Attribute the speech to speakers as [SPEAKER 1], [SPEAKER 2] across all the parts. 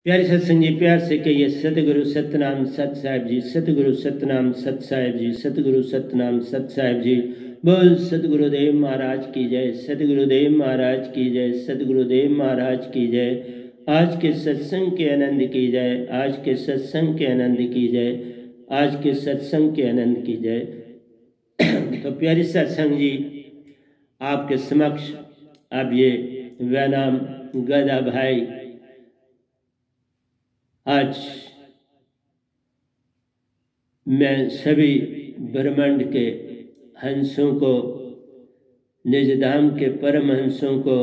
[SPEAKER 1] प्यारे सत्संग जी, प्यार से कहिए सतगुरु सतनाम सत साहिब जी, सतगुरु सतनाम सत साहिब जी, सतगुरु सतनाम सत साहिब जी। बोल सतगुरुदेव महाराज की जय, सतगुरुदेव महाराज की जय, सतगुरुदेव महाराज की जय। आज के सत्संग के आनंद की जय, आज के सत्संग के आनंद की जय, आज के सत्संग के आनंद की जय। तो प्यारे सत्संग जी, आपके समक्ष अब ये वैनाम गदा भाई आज मैं सभी ब्रह्मांड के हंसों को, निजधाम के परमहंसों को,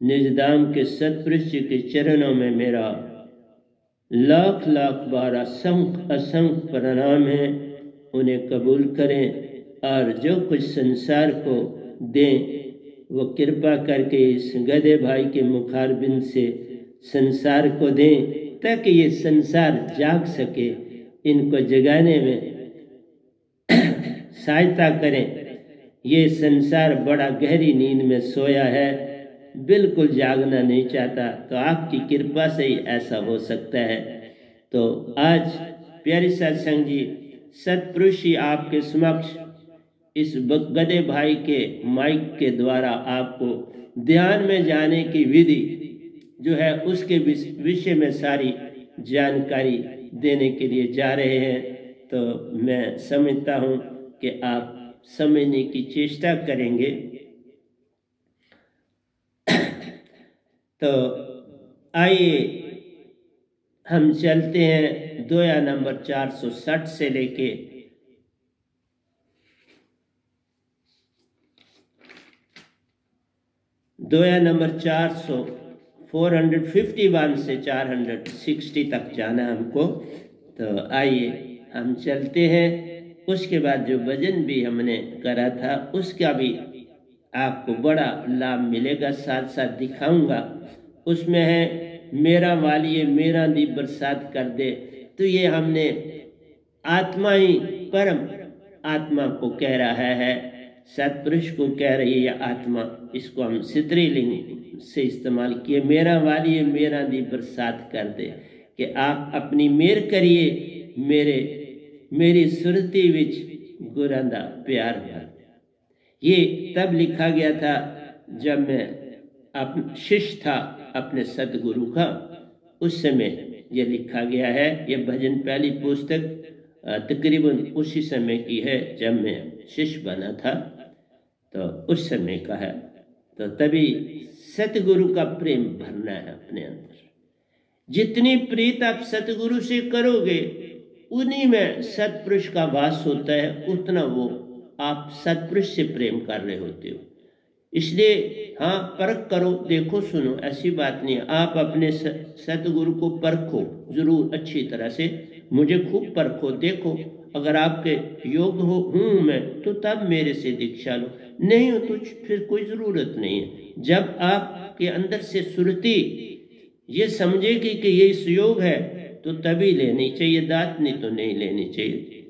[SPEAKER 1] निजधाम के सतपुरुष जी के चरणों में मेरा लाख लाख बार असंख्य असंख्य प्रणाम है। उन्हें कबूल करें और जो कुछ संसार को दें वो कृपा करके इस गधे भाई के मुखारबिंद से संसार को दें, ताकि ये संसार जाग सके, इनको जगाने में सहायता करें। ये संसार बड़ा गहरी नींद में सोया है, बिल्कुल जागना नहीं चाहता, तो आपकी कृपा से ही ऐसा हो सकता है। तो आज प्यारे सत्संग जी, सतपुरुष ही आपके समक्ष इस गधे भाई के माइक के द्वारा आपको ध्यान में जाने की विधि जो है उसके विषय में सारी जानकारी देने के लिए जा रहे हैं। तो मैं समझता हूँ कि आप समझने की चेष्टा करेंगे। तो आइए हम चलते हैं दोया नंबर 460 से लेके दोया नंबर 451 से 460 तक जाना हमको। तो आइए हम चलते हैं। उसके बाद जो भजन भी हमने करा था उसका भी आपको बड़ा लाभ मिलेगा, साथ साथ दिखाऊंगा। उसमें है मेरा वालिए मेरा दी बरसात कर दे। तो ये हमने आत्मा ही परम आत्मा को कह रहा है, सतपुरुष को कह रही है आत्मा। इसको हम स्त्रीलिंग से इस्तेमाल किए, मेरा वालिए मेरा दी बरसात कर दे, कि आप अपनी मेहर करिए मेरी सुरती विच गुरां दा प्यार भर। ये तब लिखा गया था जब मैं शिष्य था अपने सदगुरु का, उस समय ये लिखा गया है। ये भजन पहली पुस्तक तकरीबन उसी समय की है जब मैं शिष्य बना था, तो उस समय का है। तो तभी सतगुरु का प्रेम भरना है अपने अंदर। जितनी प्रीत आप सतगुरु से करोगे उन्हीं में सतपुरुष का वास होता है, उतना वो आप सतपुरुष से प्रेम कर रहे होते हो। इसलिए हाँ, परख करो, देखो सुनो, ऐसी बात नहीं है। आप अपने सतगुरु को परखो जरूर अच्छी तरह से, मुझे खूब परखो, देखो अगर आपके योग्य हूँ मैं तो तब मेरे से दीक्षा लो, नहीं हो तो फिर कोई ज़रूरत नहीं है। जब आपके अंदर से सुरती ये समझेगी कि ये इस योग है तो तभी लेनी चाहिए दात, नहीं तो नहीं लेनी चाहिए।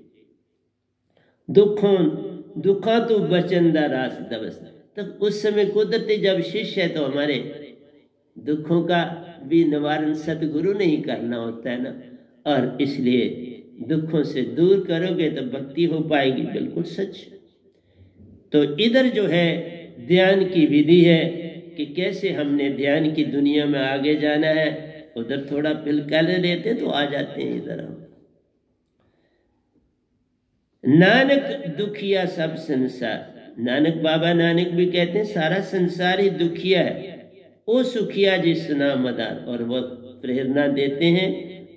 [SPEAKER 1] दुखा तो बचंदा रास दबस। तो उस समय कुदरती जब शिष्य है तो हमारे दुखों का भी निवारण सतगुरु ने ही करना होता है ना, और इसलिए दुखों से दूर करोगे तो भक्ति हो पाएगी, बिल्कुल सच। तो इधर जो है ध्यान की विधि है कि कैसे हमने ध्यान की दुनिया में आगे जाना है। उधर थोड़ा फिलकाल रहते तो आ जाते हैं इधर हम। नानक दुखिया सब संसार, नानक बाबा नानक भी कहते हैं सारा संसार ही दुखिया है, ओ सुखिया जिस नाम मदार। और वह प्रेरणा देते हैं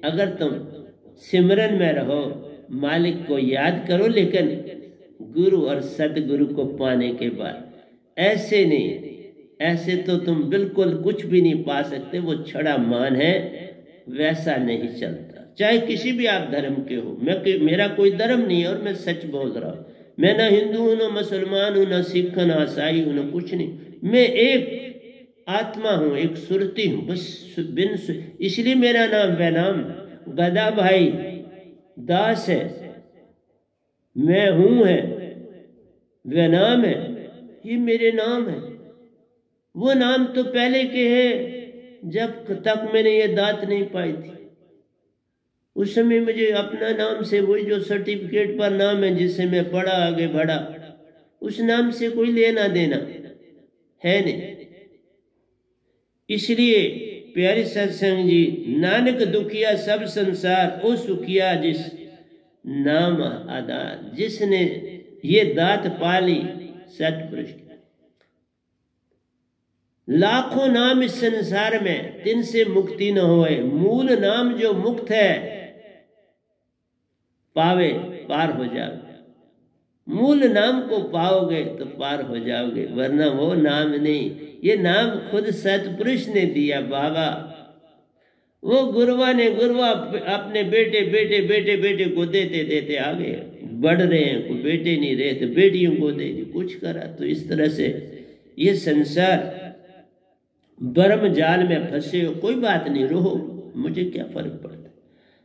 [SPEAKER 1] अगर तुम सिमरन में रहो, मालिक को याद करो, लेकिन गुरु और सतगुरु को पाने के बाद ऐसे नहीं, ऐसे तो तुम बिल्कुल कुछ भी नहीं पा सकते। वो छड़ा मान है, वैसा नहीं चलता। चाहे किसी भी आप धर्म के हो, मेरा कोई धर्म नहीं है और मैं सच बोल रहा हूँ। मैं ना हिंदू हूँ, ना मुसलमान हूँ, ना सिख, ना ईसाई हूँ, ना कुछ नहीं। मैं एक आत्मा हूँ, एक सुरती हूँ, बस बिन। इसलिए मेरा नाम वैनाम गदा भाई दास है, मैं हूँ है, वैनाम है, ये मेरे नाम है। वो नाम तो पहले के हैं जब तक मैंने ये दात नहीं पाई थी। उस समय मुझे अपना नाम से, वही जो सर्टिफिकेट पर नाम है जिससे मैं पढ़ा आगे बढ़ा, उस नाम से कोई लेना देना है नहीं। इसलिए प्यारे सत्संग जी, नानक दुखिया सब संसार ओ सुखिया जिस नाम आधार, जिसने ये दात पाली सतपुरुष। लाखों नाम इस संसार में, तिन से मुक्ति न होए, मूल नाम जो मुक्त है पावे पार हो जाओगे। मूल नाम को पाओगे तो पार हो जाओगे, वरना वो नाम नहीं। ये नाम खुद सतपुरुष ने दिया बाबा। वो गुरुआ ने, गुरुआ अपने बेटे बेटे बेटे बेटे को देते देते आगे बढ़ रहे हैं। कोई बेटे नहीं रहे तो बेटियों को दे दी, कुछ करा। तो इस तरह से ये संसार ब्रह्म जाल में फंसे हो, कोई बात नहीं, रहो, मुझे क्या फर्क पड़ता।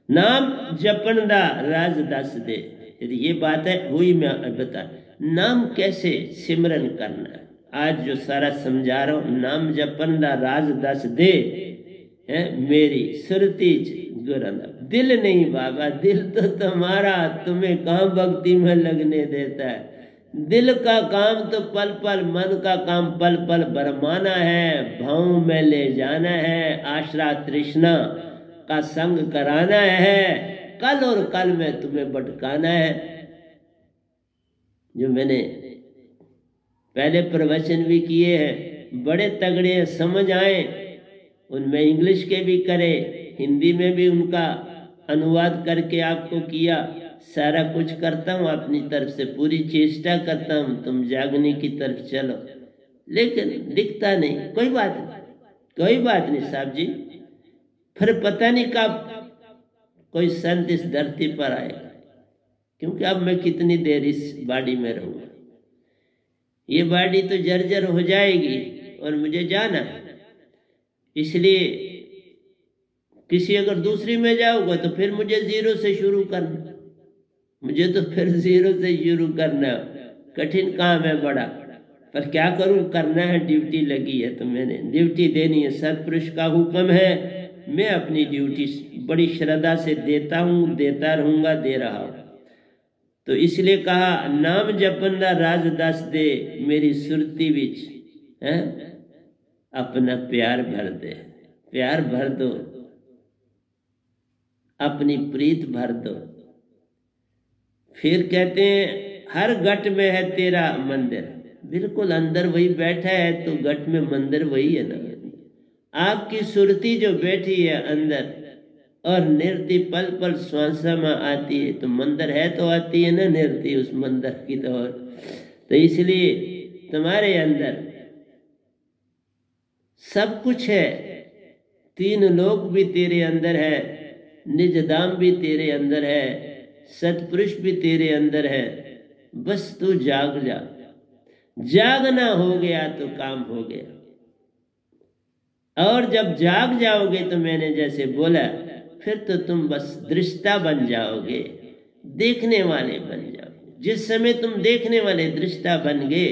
[SPEAKER 1] नाम जपन दा राज दस दे, यदि ये बात है वही मैं बता। नाम कैसे सिमरन करना है, आज जो सारा समझा रहा हूं। नाम जपन दा राज दस दे है मेरी सुरती गुरंदा। दिल नहीं बाबा, दिल तो तुम्हारा, तुम्हें कहाँ भक्ति में लगने देता है। दिल का काम तो पल पल, मन का काम पल पल बरमाना है, भाव में ले जाना है, आश्रा तृष्णा का संग कराना है, कल और कल में तुम्हें भटकाना है। जो मैंने पहले प्रवचन भी किए हैं, बड़े तगड़े समझ आए, उनमें इंग्लिश के भी करे, हिंदी में भी उनका अनुवाद करके आपको किया। सारा कुछ करता हूँ अपनी तरफ से, पूरी चेष्टा करता हूँ तुम जागने की तरफ चलो, लेकिन दिखता नहीं। कोई बात नहीं, कोई बात नहीं साहब जी, फिर पता नहीं कब कोई संत इस धरती पर आएगा, क्योंकि अब मैं कितनी देर इस बाड़ी में रहूंगा। ये बाड़ी तो जर्जर हो जाएगी और मुझे जाना है। इसलिए किसी अगर दूसरी में जाऊंगा तो फिर मुझे जीरो से शुरू करना, मुझे तो फिर जीरो से शुरू करना कठिन काम है बड़ा, पर क्या करूं, करना है, ड्यूटी लगी है तो मैंने ड्यूटी देनी है। सतपुरुष का हुक्म है, मैं अपनी ड्यूटी बड़ी श्रद्धा से देता हूं, देता रहूंगा, दे रहा हूं। तो इसलिए कहा नाम जपन दा राज दस दे मेरी सुरती विच है, अपना प्यार भर दे, प्यार भर दो, अपनी प्रीत भर दो। फिर कहते हैं हर घट में है तेरा मंदिर, बिल्कुल अंदर वही बैठा है तो घट में मंदिर वही है ना। आपकी सुरती जो बैठी है अंदर और निरती पल पल श्वासा में आती है, तो मंदिर है तो आती है ना निरती उस मंदिर की तौर। तो इसलिए तुम्हारे अंदर सब कुछ है, तीन लोक भी तेरे अंदर है, निज धाम भी तेरे अंदर है, सतपुरुष भी तेरे अंदर है। बस तू जाग जा, जागना हो गया तो काम हो गया। और जब जाग जाओगे तो मैंने जैसे बोला, फिर तो तुम बस दृष्टा बन जाओगे, देखने वाले बन जाओगे। जिस समय तुम देखने वाले दृष्टा बन गए,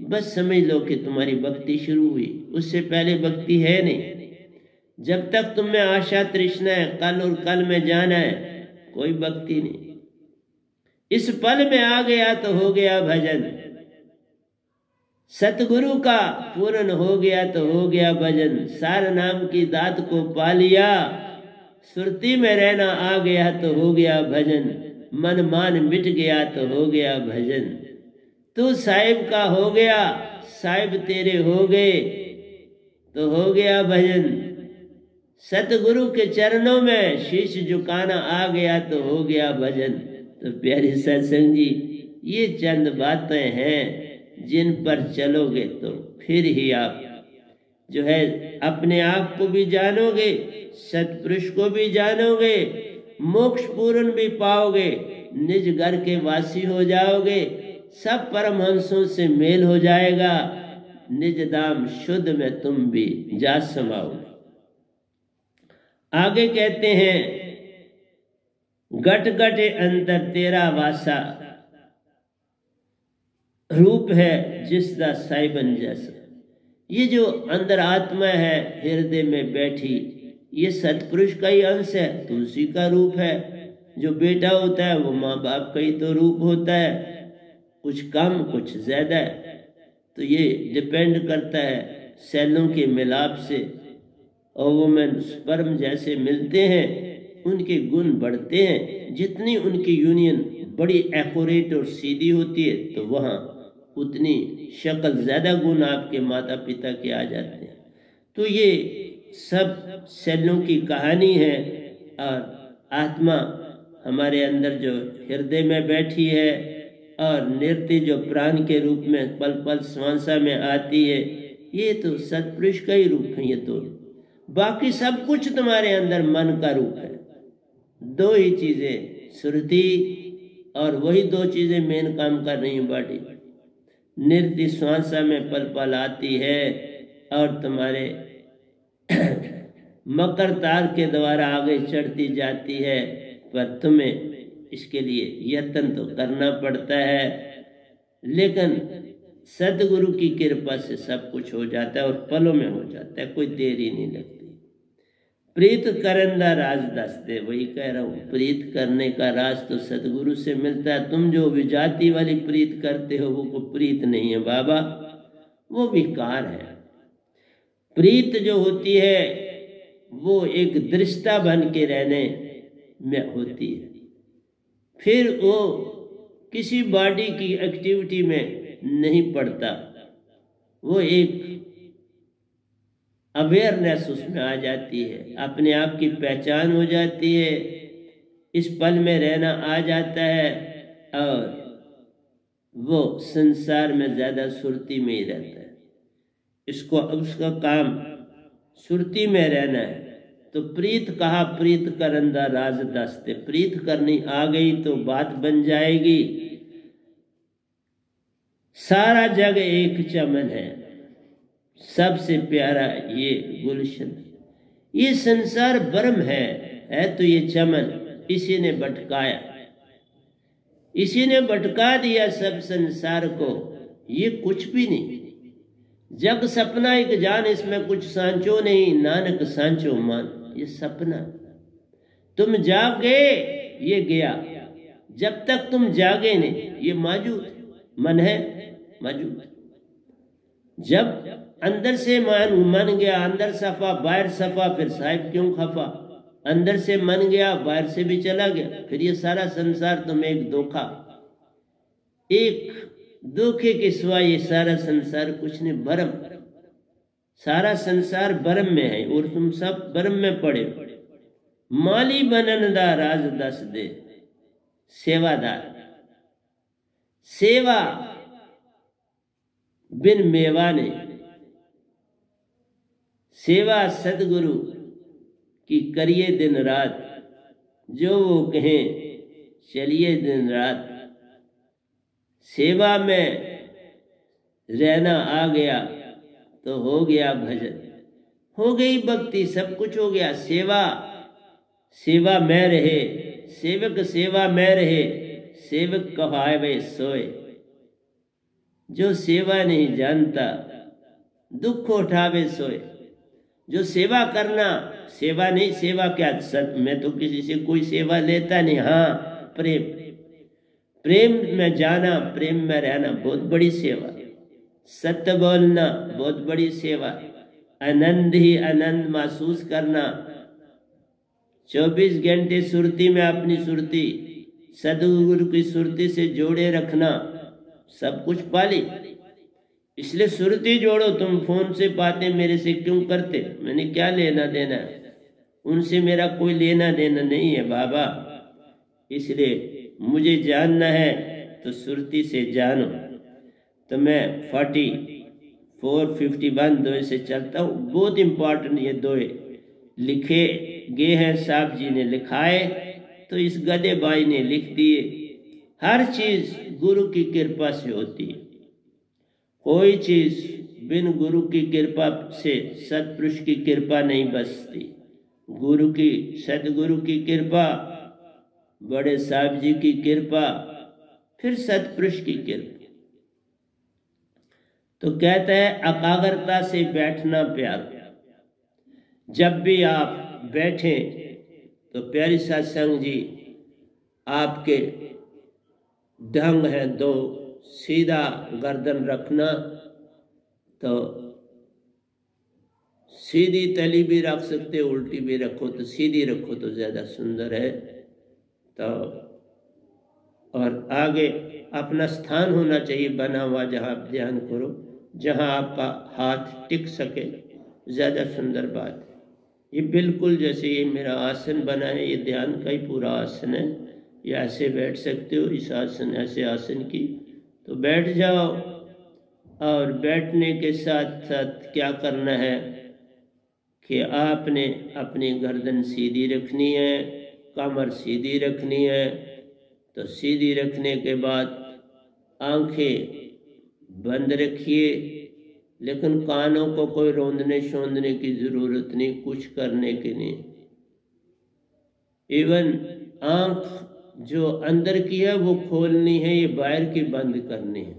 [SPEAKER 1] बस समझ लो कि तुम्हारी भक्ति शुरू हुई। उससे पहले भक्ति है नहीं। जब तक तुम्हें आशा तृष्णा है, कल और कल में जाना है, कोई भक्ति नहीं। इस पल में आ गया तो हो गया भजन, सतगुरु का पूर्ण हो गया तो हो गया भजन। सार नाम की दात को पा लिया, सुरती में रहना आ गया तो हो गया भजन। मन मान मिट गया तो हो गया भजन। तू साहिब का हो गया, साहिब तेरे हो गए तो हो गया भजन। सतगुरु के चरणों में शीश झुकाना आ गया तो हो गया भजन। तो प्यारे सत्संग जी, ये चंद बातें हैं जिन पर चलोगे तो फिर ही आप जो है अपने आप को भी जानोगे, सतपुरुष को भी जानोगे, मोक्ष पूर्ण भी पाओगे, निज घर के वासी हो जाओगे, सब परमहंसों से मेल हो जाएगा, निज धाम शुद्ध में तुम भी जा समाओगे। आगे कहते हैं घट घट अंतर तेरा वासा, रूप है जिसदा साइबन जैसा। ये जो अंदर आत्मा है हृदय में बैठी, ये सतपुरुष का ही अंश है, तो उसी का रूप है। जो बेटा होता है वो माँ बाप का ही तो रूप होता है, कुछ कम कुछ ज्यादा। तो ये डिपेंड करता है सेलों के मिलाप से। ओवुमेन स्पर्म जैसे मिलते हैं उनके गुण बढ़ते हैं। जितनी उनकी यूनियन बड़ी एक्यूरेट और सीधी होती है तो वहाँ उतनी शक्ल ज्यादा गुण आपके माता पिता के आ जाते हैं। तो ये सब सेलों की कहानी है। और आत्मा हमारे अंदर जो हृदय में बैठी है और नृत्य जो प्राण के रूप में पल पल श्वासा में आती है, ये तो सतपुरुष का ही रूप है। ये तो बाकी सब कुछ तुम्हारे अंदर मन का रूप है। दो ही चीजें, श्रुति और वही दो चीजें मेन काम कर रही हैं बॉडी। नृत्य श्वासा में पल पल आती है और तुम्हारे मकर तार के द्वारा आगे चढ़ती जाती है, पर तुम्हें इसके लिए यत्न तो करना पड़ता है। लेकिन सदगुरु की कृपा से सब कुछ हो जाता है और पलों में हो जाता है, कोई देरी नहीं लगती। प्रीत करंदा राज दसते, वही कह रहा हूँ, प्रीत करने का राज तो सदगुरु से मिलता है। तुम जो विजाति वाली प्रीत करते हो वो प्रीत नहीं है बाबा, वो विकार है। प्रीत जो होती है वो एक दृष्टा बन के रहने में होती है, फिर वो किसी बॉडी की एक्टिविटी में नहीं पड़ता, वो एक अवेयरनेस उसमें आ जाती है, अपने आप की पहचान हो जाती है, इस पल में रहना आ जाता है और वो संसार में ज्यादा सुरती में ही रहता है। इसको उसका काम सुरती में रहना है। तो प्रीत कहा, प्रीत करंदा राज दसते, प्रीत करनी आ गई तो बात बन जाएगी। सारा जग एक चमन है, सबसे प्यारा ये गुलशन। ये संसार ब्रह्म है तो ये चमन इसी ने भटकाया, इसी ने भटका दिया सब संसार को। ये कुछ भी नहीं, जग सपना एक जान, इसमें कुछ सांचो नहीं, नानक सांचो मान। ये सपना, तुम जागे ये गया, जब तक तुम जागे नहीं ये मौजूद, मन है मौजूद। जब अंदर से मन गया, अंदर सफा बाहर सफा, फिर साहिब क्यों खफा। अंदर से मन गया बाहर से भी चला गया, फिर ये सारा संसार तुम्हें एक धोखा, एक धोखे के सिवा ये सारा संसार कुछ नहीं। भरम, सारा संसार भरम में है और तुम सब भरम में पड़े। माली बनन दा राज दस दे, सेवादार, सेवा बिन मेवा ने, सेवा सदगुरु की करिए दिन रात, जो वो कहें चलिए दिन रात। सेवा में रहना आ गया तो हो गया भजन, हो गई भक्ति, सब कुछ हो गया। सेवा, सेवा में रहे, सेवक सेवा में रहे, सेवक कहावे सोए। जो सेवा नहीं जानता दुख उठावे सोए। जो सेवा करना, सेवा नहीं, सेवा क्या, मैं तो किसी से कोई सेवा लेता नहीं। हाँ, प्रेम, प्रेम में जाना, प्रेम में रहना बहुत बड़ी सेवा। सत्य बोलना बहुत बड़ी सेवा। आनंद ही आनंद महसूस करना, 24 घंटे सुरती में अपनी सुरती सदगुरु की सुरती से जोड़े रखना, सब कुछ पाली। इसलिए सुरती जोड़ो। तुम फोन से बातें मेरे से क्यों करते, मैंने क्या लेना देना, उनसे मेरा कोई लेना देना नहीं है बाबा। इसलिए मुझे जानना है तो सुरती से जानो। तो मैं 4451 दोहे से चलता हूँ। बहुत इंपॉर्टेंट ये दोहे लिखे गए हैं, साहब जी ने लिखाए तो इस गधे भाई ने लिख दिए। हर चीज गुरु की कृपा से होती है, कोई चीज बिन गुरु की कृपा से, सतपुरुष की कृपा नहीं बसती। गुरु की, सदगुरु की कृपा, बड़े साहब जी की कृपा, फिर सतपुरुष की कृपा। तो कहते हैं एकाग्रता से बैठना प्यार। जब भी आप बैठें तो प्यारी सत्संग जी आपके ढंग है दो, सीधा गर्दन रखना, तो सीधी तली भी रख सकते, उल्टी भी रखो, तो सीधी रखो तो ज़्यादा सुंदर है। तो और आगे अपना स्थान होना चाहिए बना हुआ, जहाँ आप ध्यान करो, जहाँ आपका हाथ टिक सके, ज़्यादा सुंदर बात है। ये बिल्कुल जैसे ये मेरा आसन बना है, ये ध्यान का ही पूरा आसन है। ये ऐसे बैठ सकते हो, इस आसन ऐसे आसन की, तो बैठ जाओ। और बैठने के साथ साथ क्या करना है कि आपने अपनी गर्दन सीधी रखनी है, कमर सीधी रखनी है। तो सीधी रखने के बाद आंखें बंद रखिए, लेकिन कानों को कोई रोंदने शोंदने की ज़रूरत नहीं, कुछ करने की नहीं। इवन आंख जो अंदर की है वो खोलनी है, ये बाहर की बंद करनी है।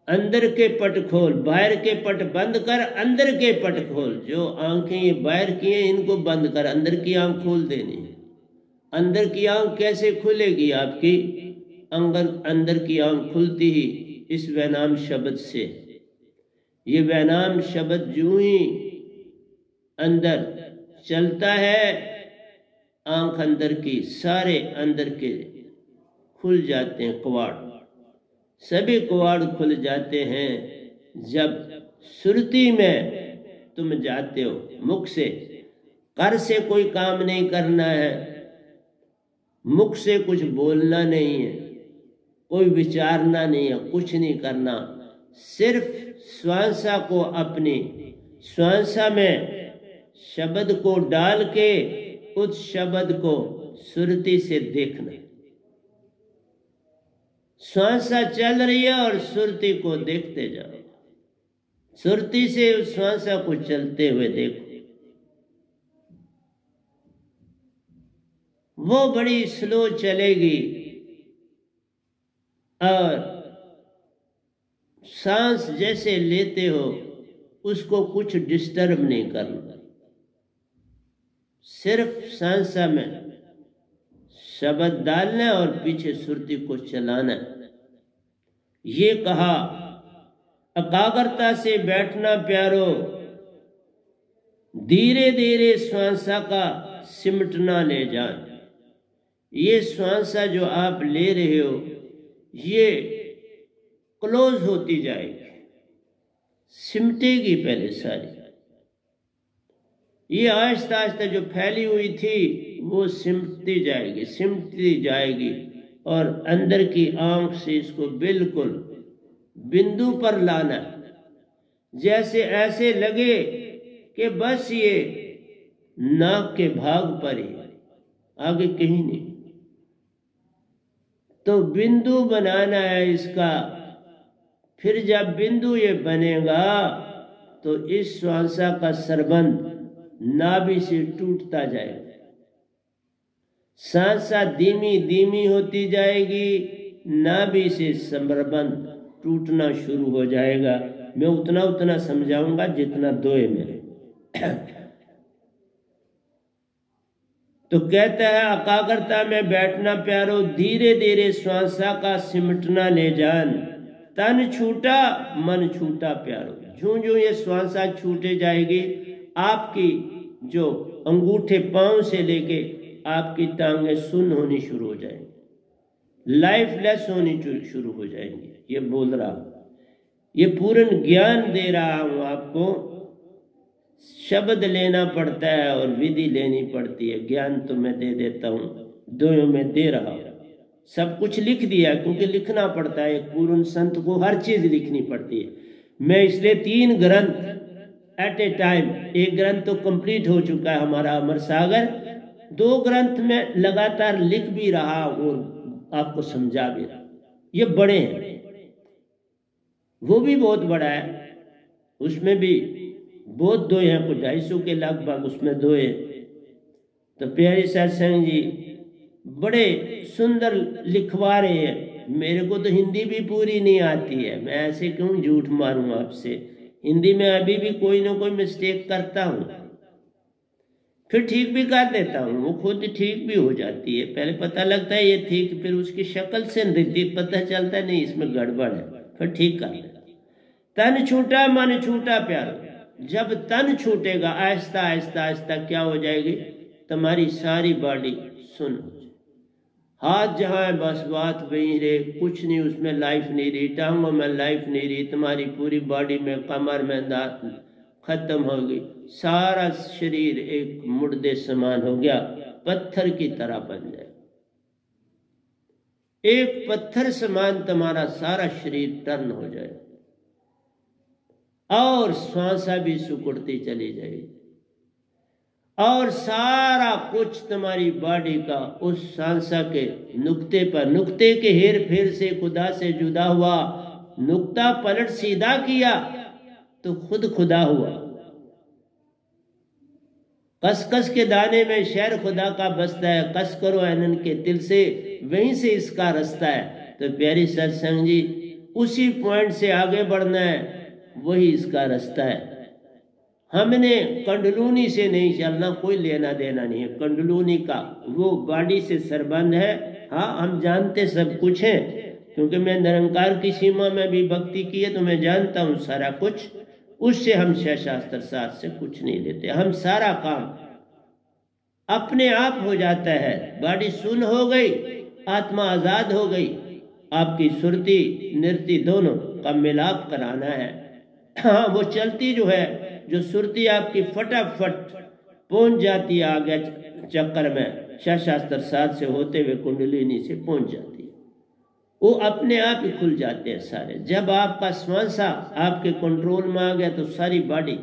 [SPEAKER 1] अंदर के पट खोल, बाहर के पट बंद कर, अंदर के पट खोल। जो आंखें ये बाहर की हैं इनको बंद कर, अंदर की आंख खोल देनी है। अंदर की आंख कैसे खुलेगी आपकी? अंदर की आंख खुलती ही इस वैनाम शब्द से। ये वैनाम शब्द यूं ही अंदर चलता है, आंख अंदर की, सारे अंदर के खुल जाते हैं कवाड़, सभी कवाड़ खुल जाते हैं जब सुरती में तुम जाते हो। मुख से, कर से कोई काम नहीं करना है, मुख से कुछ बोलना नहीं है, कोई विचारना नहीं है, कुछ नहीं करना। सिर्फ श्वासा को, अपनी श्वासा में शब्द को डाल के उस शब्द को सुरती से देखना। श्वासा चल रही है और सुरती को देखते जाओ, सुरती से उस श्वासा को चलते हुए देखो। वो बड़ी स्लो चलेगी और सांस जैसे लेते हो उसको कुछ डिस्टर्ब नहीं करना, सिर्फ सांसा में शब्द डालना और पीछे सुरती को चलाना। ये कहा एकाग्रता से बैठना प्यारो, धीरे धीरे श्वासा का सिमटना ले जान। ये श्वासा जो आप ले रहे हो ये क्लोज होती जाएगी, सिमटेगी पहले सारी। ये आहिस्ता आहिस्ता जो फैली हुई थी वो सिमटती जाएगी, सिमटती जाएगी, और अंदर की आंख से इसको बिल्कुल बिंदु पर लाना, जैसे ऐसे लगे कि बस ये नाक के भाग पर ही, आगे कहीं नहीं। तो बिंदु बनाना है इसका। फिर जब बिंदु ये बनेगा तो इस श्वासा का सरबंध नाभि से टूटता जाएगा, सांसा धीमी धीमी होती जाएगी, नाभि से संबंध टूटना शुरू हो जाएगा। मैं उतना उतना समझाऊंगा जितना दोए मेरे। तो कहता है एकाग्रता में बैठना प्यारो, धीरे धीरे श्वासा का सिमटना ले जान। तन छूटा मन छूटा प्यारो। ज्यों ज्यों ये श्वासा छूटे जाएगी, आपकी जो अंगूठे पांव से लेके आपकी टांगें सुन्न होनी शुरू हो जाएंगी, लाइफलेस होनी शुरू हो जाएंगी। ये बोल रहा हूं, ये पूर्ण ज्ञान दे रहा हूं आपको। शब्द लेना पड़ता है और विधि लेनी पड़ती है। ज्ञान तो मैं दे देता हूं, दोनों में दे रहा हूं। सब कुछ लिख दिया क्योंकि लिखना पड़ता है, एक पूर्ण संत को हर चीज लिखनी पड़ती है। मैं इसलिए 3 ग्रंथ एट ए टाइम, एक ग्रंथ तो कंप्लीट हो चुका है हमारा अमर सागर, 2 ग्रंथ में लगातार लिख भी रहा और आपको समझा भी रहा। ये बड़े हैं, वो भी बहुत बड़ा है, उसमें भी बहुत दोए हैं, कुछ 250 के लगभग उसमें दोए। तो प्यारे सत्संग जी बड़े सुंदर लिखवा रहे हैं। मेरे को तो हिंदी भी पूरी नहीं आती है, मैं ऐसे क्यों झूठ मारूं आपसे। हिंदी में अभी भी कोई ना कोई मिस्टेक करता हूं, फिर ठीक भी कर देता हूँ, वो खुद ठीक भी हो जाती है। पहले पता लगता है ये ठीक, फिर उसकी शक्ल से पता चलता है नहीं इसमें गड़बड़ है, फिर ठीक कर देता। तन छूटा मन छूटा प्यारो, जब तन छूटेगा आहिस्ता आहिस्ता आहिस्ता क्या हो जाएगी, तुम्हारी सारी बॉडी सुन हो जाएगी। हाथ जहाँ है बस बात वहीं रहे, कुछ नहीं उसमें लाइफ नहीं रही, टांगों में लाइफ नहीं रही, तुम्हारी पूरी बॉडी में कमर में दांत खत्म हो गई, सारा शरीर एक मुर्दे समान हो गया, पत्थर की तरह बन जाए। एक पत्थर समान तुम्हारा सारा शरीर टर्न हो जाए और श्वासा भी सुकुड़ती चली जाएगी और सारा कुछ तुम्हारी बॉडी का उस सांसा के नुक्ते पर, नुक्ते के हेर फेर से खुदा से जुदा हुआ, नुक्ता पलट सीधा किया तो खुद खुदा हुआ। कस कस के दाने में शहर खुदा का बसता है, कस करो ऐनन के दिल से वहीं से इसका रास्ता है। तो प्यारी सत्संग जी, उसी पॉइंट से आगे बढ़ना है, वही इसका रास्ता है। हमने कंडलूनी से नहीं चलना, कोई लेना देना नहीं है कंडलूनी का, वो बॉडी से सरबंध है। हाँ, हम जानते सब कुछ है, क्योंकि मैं निरंकार की सीमा में भी भक्ति की है, तो मैं जानता हूँ सारा कुछ। उससे हम शास्त्र साथ से कुछ नहीं लेते, हम सारा काम अपने आप हो जाता है। बॉडी सुन हो गई, आत्मा आजाद हो गई, आपकी सुरती नृत्य दोनों का मिलाप कराना है। हाँ, वो चलती जो है, जो सुरती आपकी फटाफट पहुंच जाती है आगे चक्कर में, शास्त्र साथ से होते हुए कुंडलिनी से पहुंच जाती है, वो अपने आप ही खुल जाते हैं सारे। जब आपका श्वासा आपके कंट्रोल में आ गया तो सारी बॉडी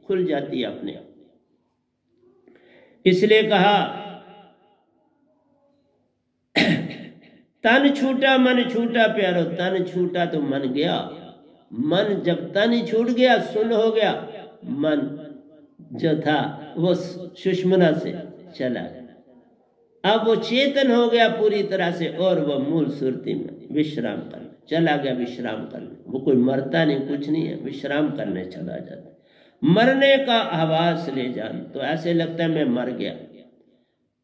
[SPEAKER 1] खुल जाती है अपने आप। इसलिए कहा तन छूटा मन छूटा प्यारो, तन छूटा तो मन गया। मन जब तन ही छूट गया, सुन हो गया, मन जो था वो सुषमना से चला गया, अब वो चेतन हो गया पूरी तरह से, और वो मूल सुरती में विश्राम करने चला गया। विश्राम करने, वो कोई मरता नहीं, कुछ नहीं है, विश्राम करने चला जाता। मरने का आवाज ले जान, तो ऐसे लगता है मैं मर गया।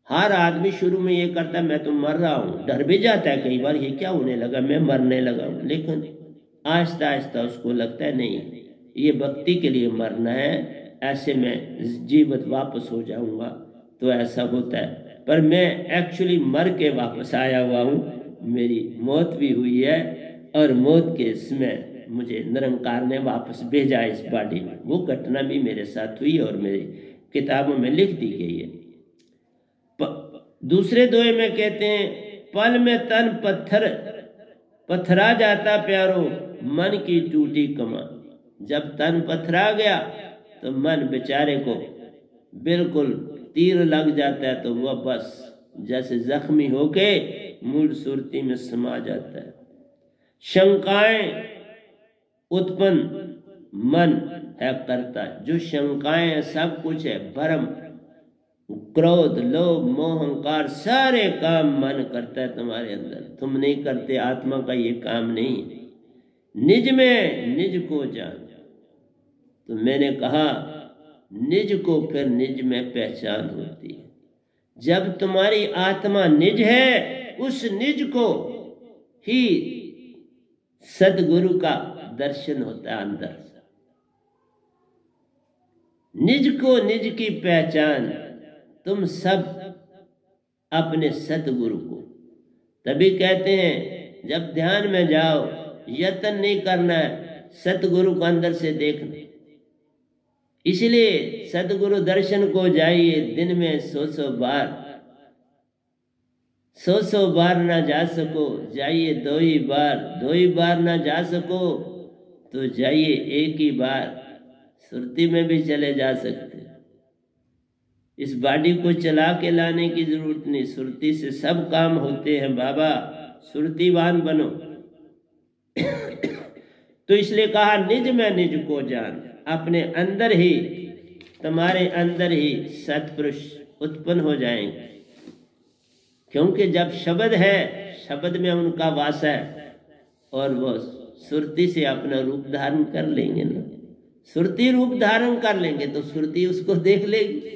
[SPEAKER 1] हर आदमी शुरू में ये करता है मैं तो मर रहा हूँ, डर भी जाता है कई बार, ये क्या होने लगा, मैं मरने लगा हूँ। लेकिन आहिस्ता आहिस्ता उसको लगता है नहीं, ये भक्ति के लिए मरना है, ऐसे मैं जीवित वापस हो जाऊंगा। तो ऐसा होता है, पर मैं एक्चुअली मर के वापस आया हुआ हूँ, मेरी मौत भी हुई है, और मौत के इसमें मुझे निरंकार ने वापस भेजा इस बॉडी में। वो घटना भी मेरे साथ हुई और मेरी किताबों में लिख दी गई है। दूसरे दोहे में कहते हैं, पल में तन पत्थरा जाता प्यारो, मन की टूटी कमान। जब तन पत्थरा गया तो मन बेचारे को बिल्कुल तीर लग जाता है, तो वह बस जैसे जख्मी होके मूल सुरती में समा जाता है। शंकाएं उत्पन्न मन है करता है, जो शंकाएं है सब कुछ है, भ्रम क्रोध लोभ मोह अहंकार सारे काम मन करता है तुम्हारे अंदर, तुम नहीं करते। आत्मा का ये काम नहीं है। निज में निज को जान, तो मैंने कहा निज को फिर निज में पहचान होती है। जब तुम्हारी आत्मा निज है, उस निज को ही सदगुरु का दर्शन होता है अंदर से। निज को निज की पहचान, तुम सब अपने सतगुरु को। तभी कहते हैं जब ध्यान में जाओ, यत्न नहीं करना है, सतगुरु को अंदर से देखना। इसलिए सतगुरु दर्शन को जाइए दिन में 100 बार, 100 बार ना जा सको जाइए 2 ही बार, 2 ही बार ना जा सको तो जाइए 1 ही बार। सुरती में भी चले जा सकते। इस बॉडी को चला के लाने की जरूरत नहीं, सुरती से सब काम होते हैं बाबा, सुरतीवान बनो। तो इसलिए कहा निज में निज को जान, अपने अंदर ही, तुम्हारे अंदर ही सत्पुरुष उत्पन्न हो जाएंगे। क्योंकि जब शब्द है, शब्द में उनका वास है और वो सुरती से अपना रूप धारण कर लेंगे ना। सुरती रूप धारण कर लेंगे तो सुरती उसको देख लेगी।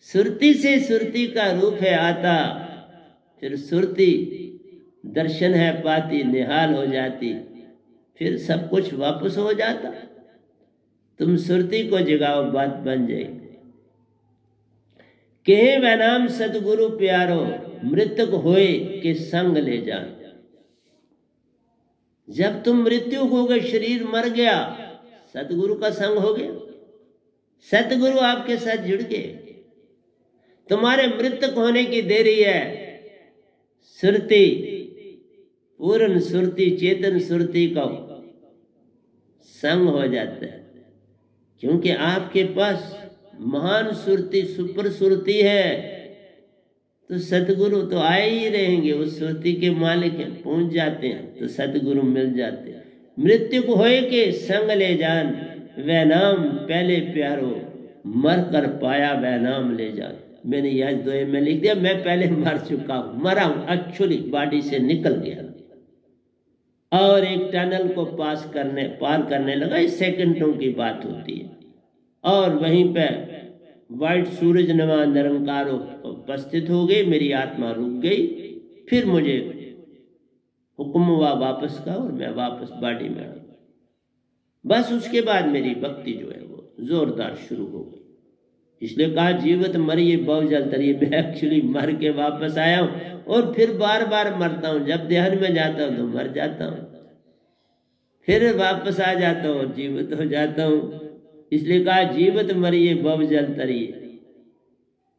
[SPEAKER 1] सुरती से सुरती का रूप है आता, फिर सुरती दर्शन है पाती, निहाल हो जाती, फिर सब कुछ वापस हो जाता। तुम सुरती को जगाओ, बात बन जाएगी। कहे वह नाम सतगुरु प्यारो, मृतक होए के संग ले जा। जब तुम मृत्यु हो गए, शरीर मर गया, सतगुरु का संग हो गया, सतगुरु आपके साथ जुड़ गए, तुम्हारे मृतक होने की देरी है। सुरती, पूर्ण सुरती, चेतन सुरती का संग हो जाता है, क्योंकि आपके पास महान सुरती, सुपर सुरती है। तो सतगुरु तो आए ही रहेंगे, उस सुरती के मालिक हैं, पहुंच जाते हैं तो सतगुरु मिल जाते हैं। मृत्यु को होए के संग ले जान, वह नाम पहले प्यारो, मर कर पाया वह नाम ले जान। मैंने यह दोहे में लिख दिया, मैं पहले मर चुका हूं, मरा हूं, एक्चुअली बॉडी से निकल गया और एक टनल को पार करने लगा। इस सेकंडों की बात होती है। और वहीं पे वाइट सूरज नमा निरंकार उपस्थित हो गए, मेरी आत्मा रुक गई, फिर मुझे हुक्म हुआ वापस का और मैं वापस बॉडी में आ गया। बस उसके बाद मेरी भक्ति जो है वो जोरदार शुरू हो गई। इसलिए कहा जीवित मरिए बहु जल तरिए। मैं एक्चुअली मर के वापस आया हूं और फिर बार बार मरता हूं। जब ध्यान में जाता हूं तो मर जाता हूं, फिर वापस आ जाता हूं, जीवित हो जाता हूं। इसलिए कहा जीवित मरिए बहु जल तरिए।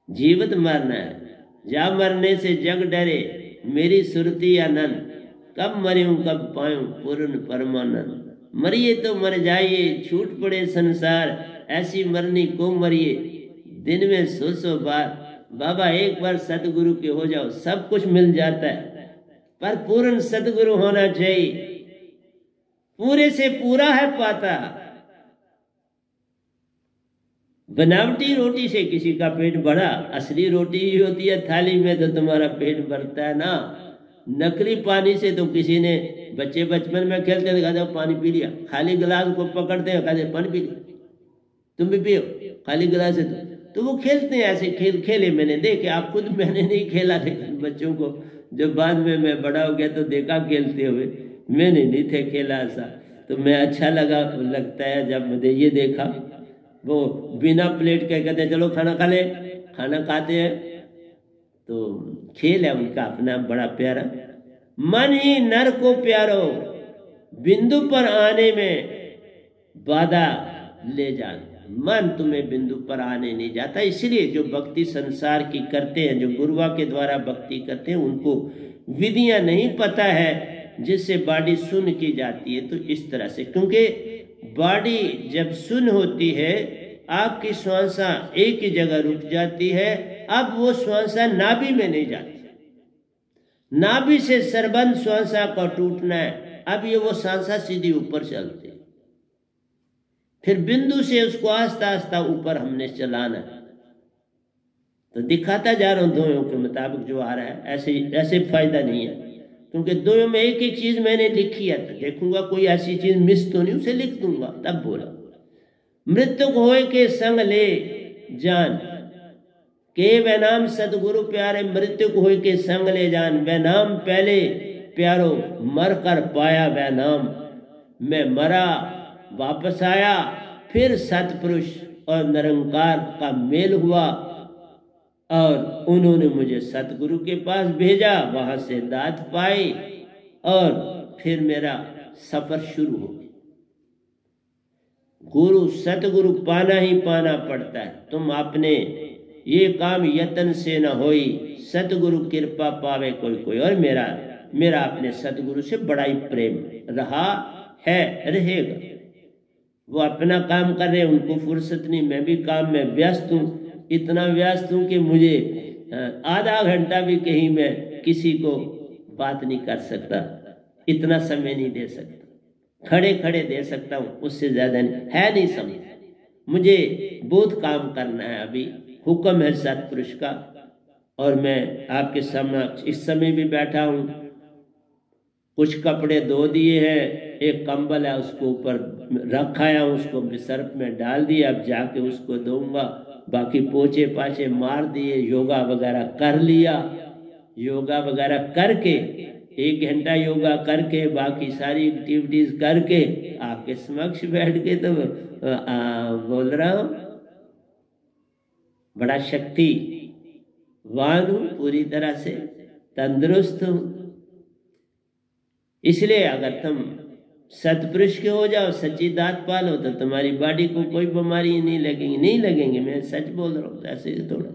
[SPEAKER 1] जीवित मरना है, जा मरने से जग डरे, मेरी सुरती आनंद। कब मरूं कब पाऊं पूर्ण परमानंद। मरिए तो मर जाइए, छूट पड़े संसार, ऐसी मरनी को मरिए, दिन में 100 बार। बाबा एक बार सतगुरु के हो जाओ, सब कुछ मिल जाता है, पर पूर्ण सतगुरु होना चाहिए। पूरे से पूरा है पाता। बनावटी रोटी से किसी का पेट भरा, असली रोटी ही होती है थाली में तो तुम्हारा पेट भरता है ना। नकली पानी से तो किसी ने, बच्चे बचपन में खेलते थे, कहते पानी पी लिया, खाली गिलास को पकड़ते हैं, कहते पानी पी लिया, तुम भी पियो खाली गिलास से। तो वो खेलते हैं ऐसे खेल, खेले मैंने देखे, आप खुद, मैंने नहीं खेला, लेकिन बच्चों को जब बाद में मैं बड़ा हो गया तो देखा खेलते हुए, मैंने नहीं थे खेला ऐसा। तो मैं अच्छा लगता है जब मुझे ये देखा, वो बिना प्लेट के कहते हैं चलो खाना खा ले, खाना खाते हैं। तो खेल है उनका अपना बड़ा प्यारा। मन ही नर को प्यारो, बिंदु पर आने में बाधा ले जान। मन तुम्हें बिंदु पर आने नहीं जाता। इसलिए जो भक्ति संसार की करते हैं, जो गुरुआ के द्वारा भक्ति करते हैं, उनको विधियां नहीं पता है जिससे बॉडी सुन की जाती है। तो इस तरह से, क्योंकि बॉडी जब सुन होती है, आपकी श्वासा एक ही जगह रुक जाती है। अब वो श्वासा नाभि में नहीं जाती, नाभि से सरबंध श्वासा का टूटना है। अब ये वो सांसा सीधी ऊपर चलती है, फिर बिंदु से उसको आस्ता आस्ता ऊपर हमने चलाना है। तो दिखाता जा रहा हूं दोयों के मुताबिक जो आ रहा है, ऐसे फायदा नहीं है, क्योंकि दोयों में एक एक चीज मैंने लिखी है। तो देखूंगा कोई ऐसी चीज मिस तो नहीं, उसे लिख दूंगा। तब बोला मृत्यु होए के संग ले जान, के वह नाम सतगुरु प्यारे, मृत्यु होए के संग ले जान। वह नाम पहले प्यारो, मर कर पाया वह नाम। मैं मरा, वापस आया, फिर सतपुरुष और निरंकार का मेल हुआ और उन्होंने मुझे सतगुरु के पास भेजा, वहां से दात पाई और फिर मेरा सफर शुरू हो गया। गुरु सतगुरु पाना ही पाना पड़ता है। तुम अपने ये काम यत्न से न होई, सतगुरु कृपा पावे कोई कोई। और मेरा अपने सतगुरु से बड़ा ही प्रेम रहा है, रहेगा। वो अपना काम कर रहे, उनको फुर्सत नहीं, मैं भी काम में व्यस्त हूँ। इतना व्यस्त हूँ कि मुझे आधा घंटा भी कहीं मैं किसी को बात नहीं कर सकता, इतना समय नहीं दे सकता। खड़े खड़े दे सकता हूँ, उससे ज्यादा नहीं समझ। मुझे बहुत काम करना है। अभी हुक्म है सतपुरुष का, और मैं आपके समक्ष इस समय भी बैठा हूँ। कुछ कपड़े धो दिए हैं, एक कंबल है उसको ऊपर रखा है, उसको सर्फ में डाल दिया, अब जाके उसको धोऊंगा। बाकी पोछे पाछे मार दिए, योगा वगैरह कर लिया। योगा वगैरह करके 1 घंटा योगा करके बाकी सारी एक्टिविटीज करके आपके समक्ष बैठ के तो बोल रहा हूँ बड़ा शक्तिवान हूँ, पूरी तरह से तंदुरुस्त हूँ। इसलिए अगर तुम सतपुरुष के हो जाओ, सच्ची दात पालो, तो तुम्हारी बॉडी को कोई बीमारी नहीं लगेंगी। मैं सच बोल रहा हूँ। ऐसे थोड़ा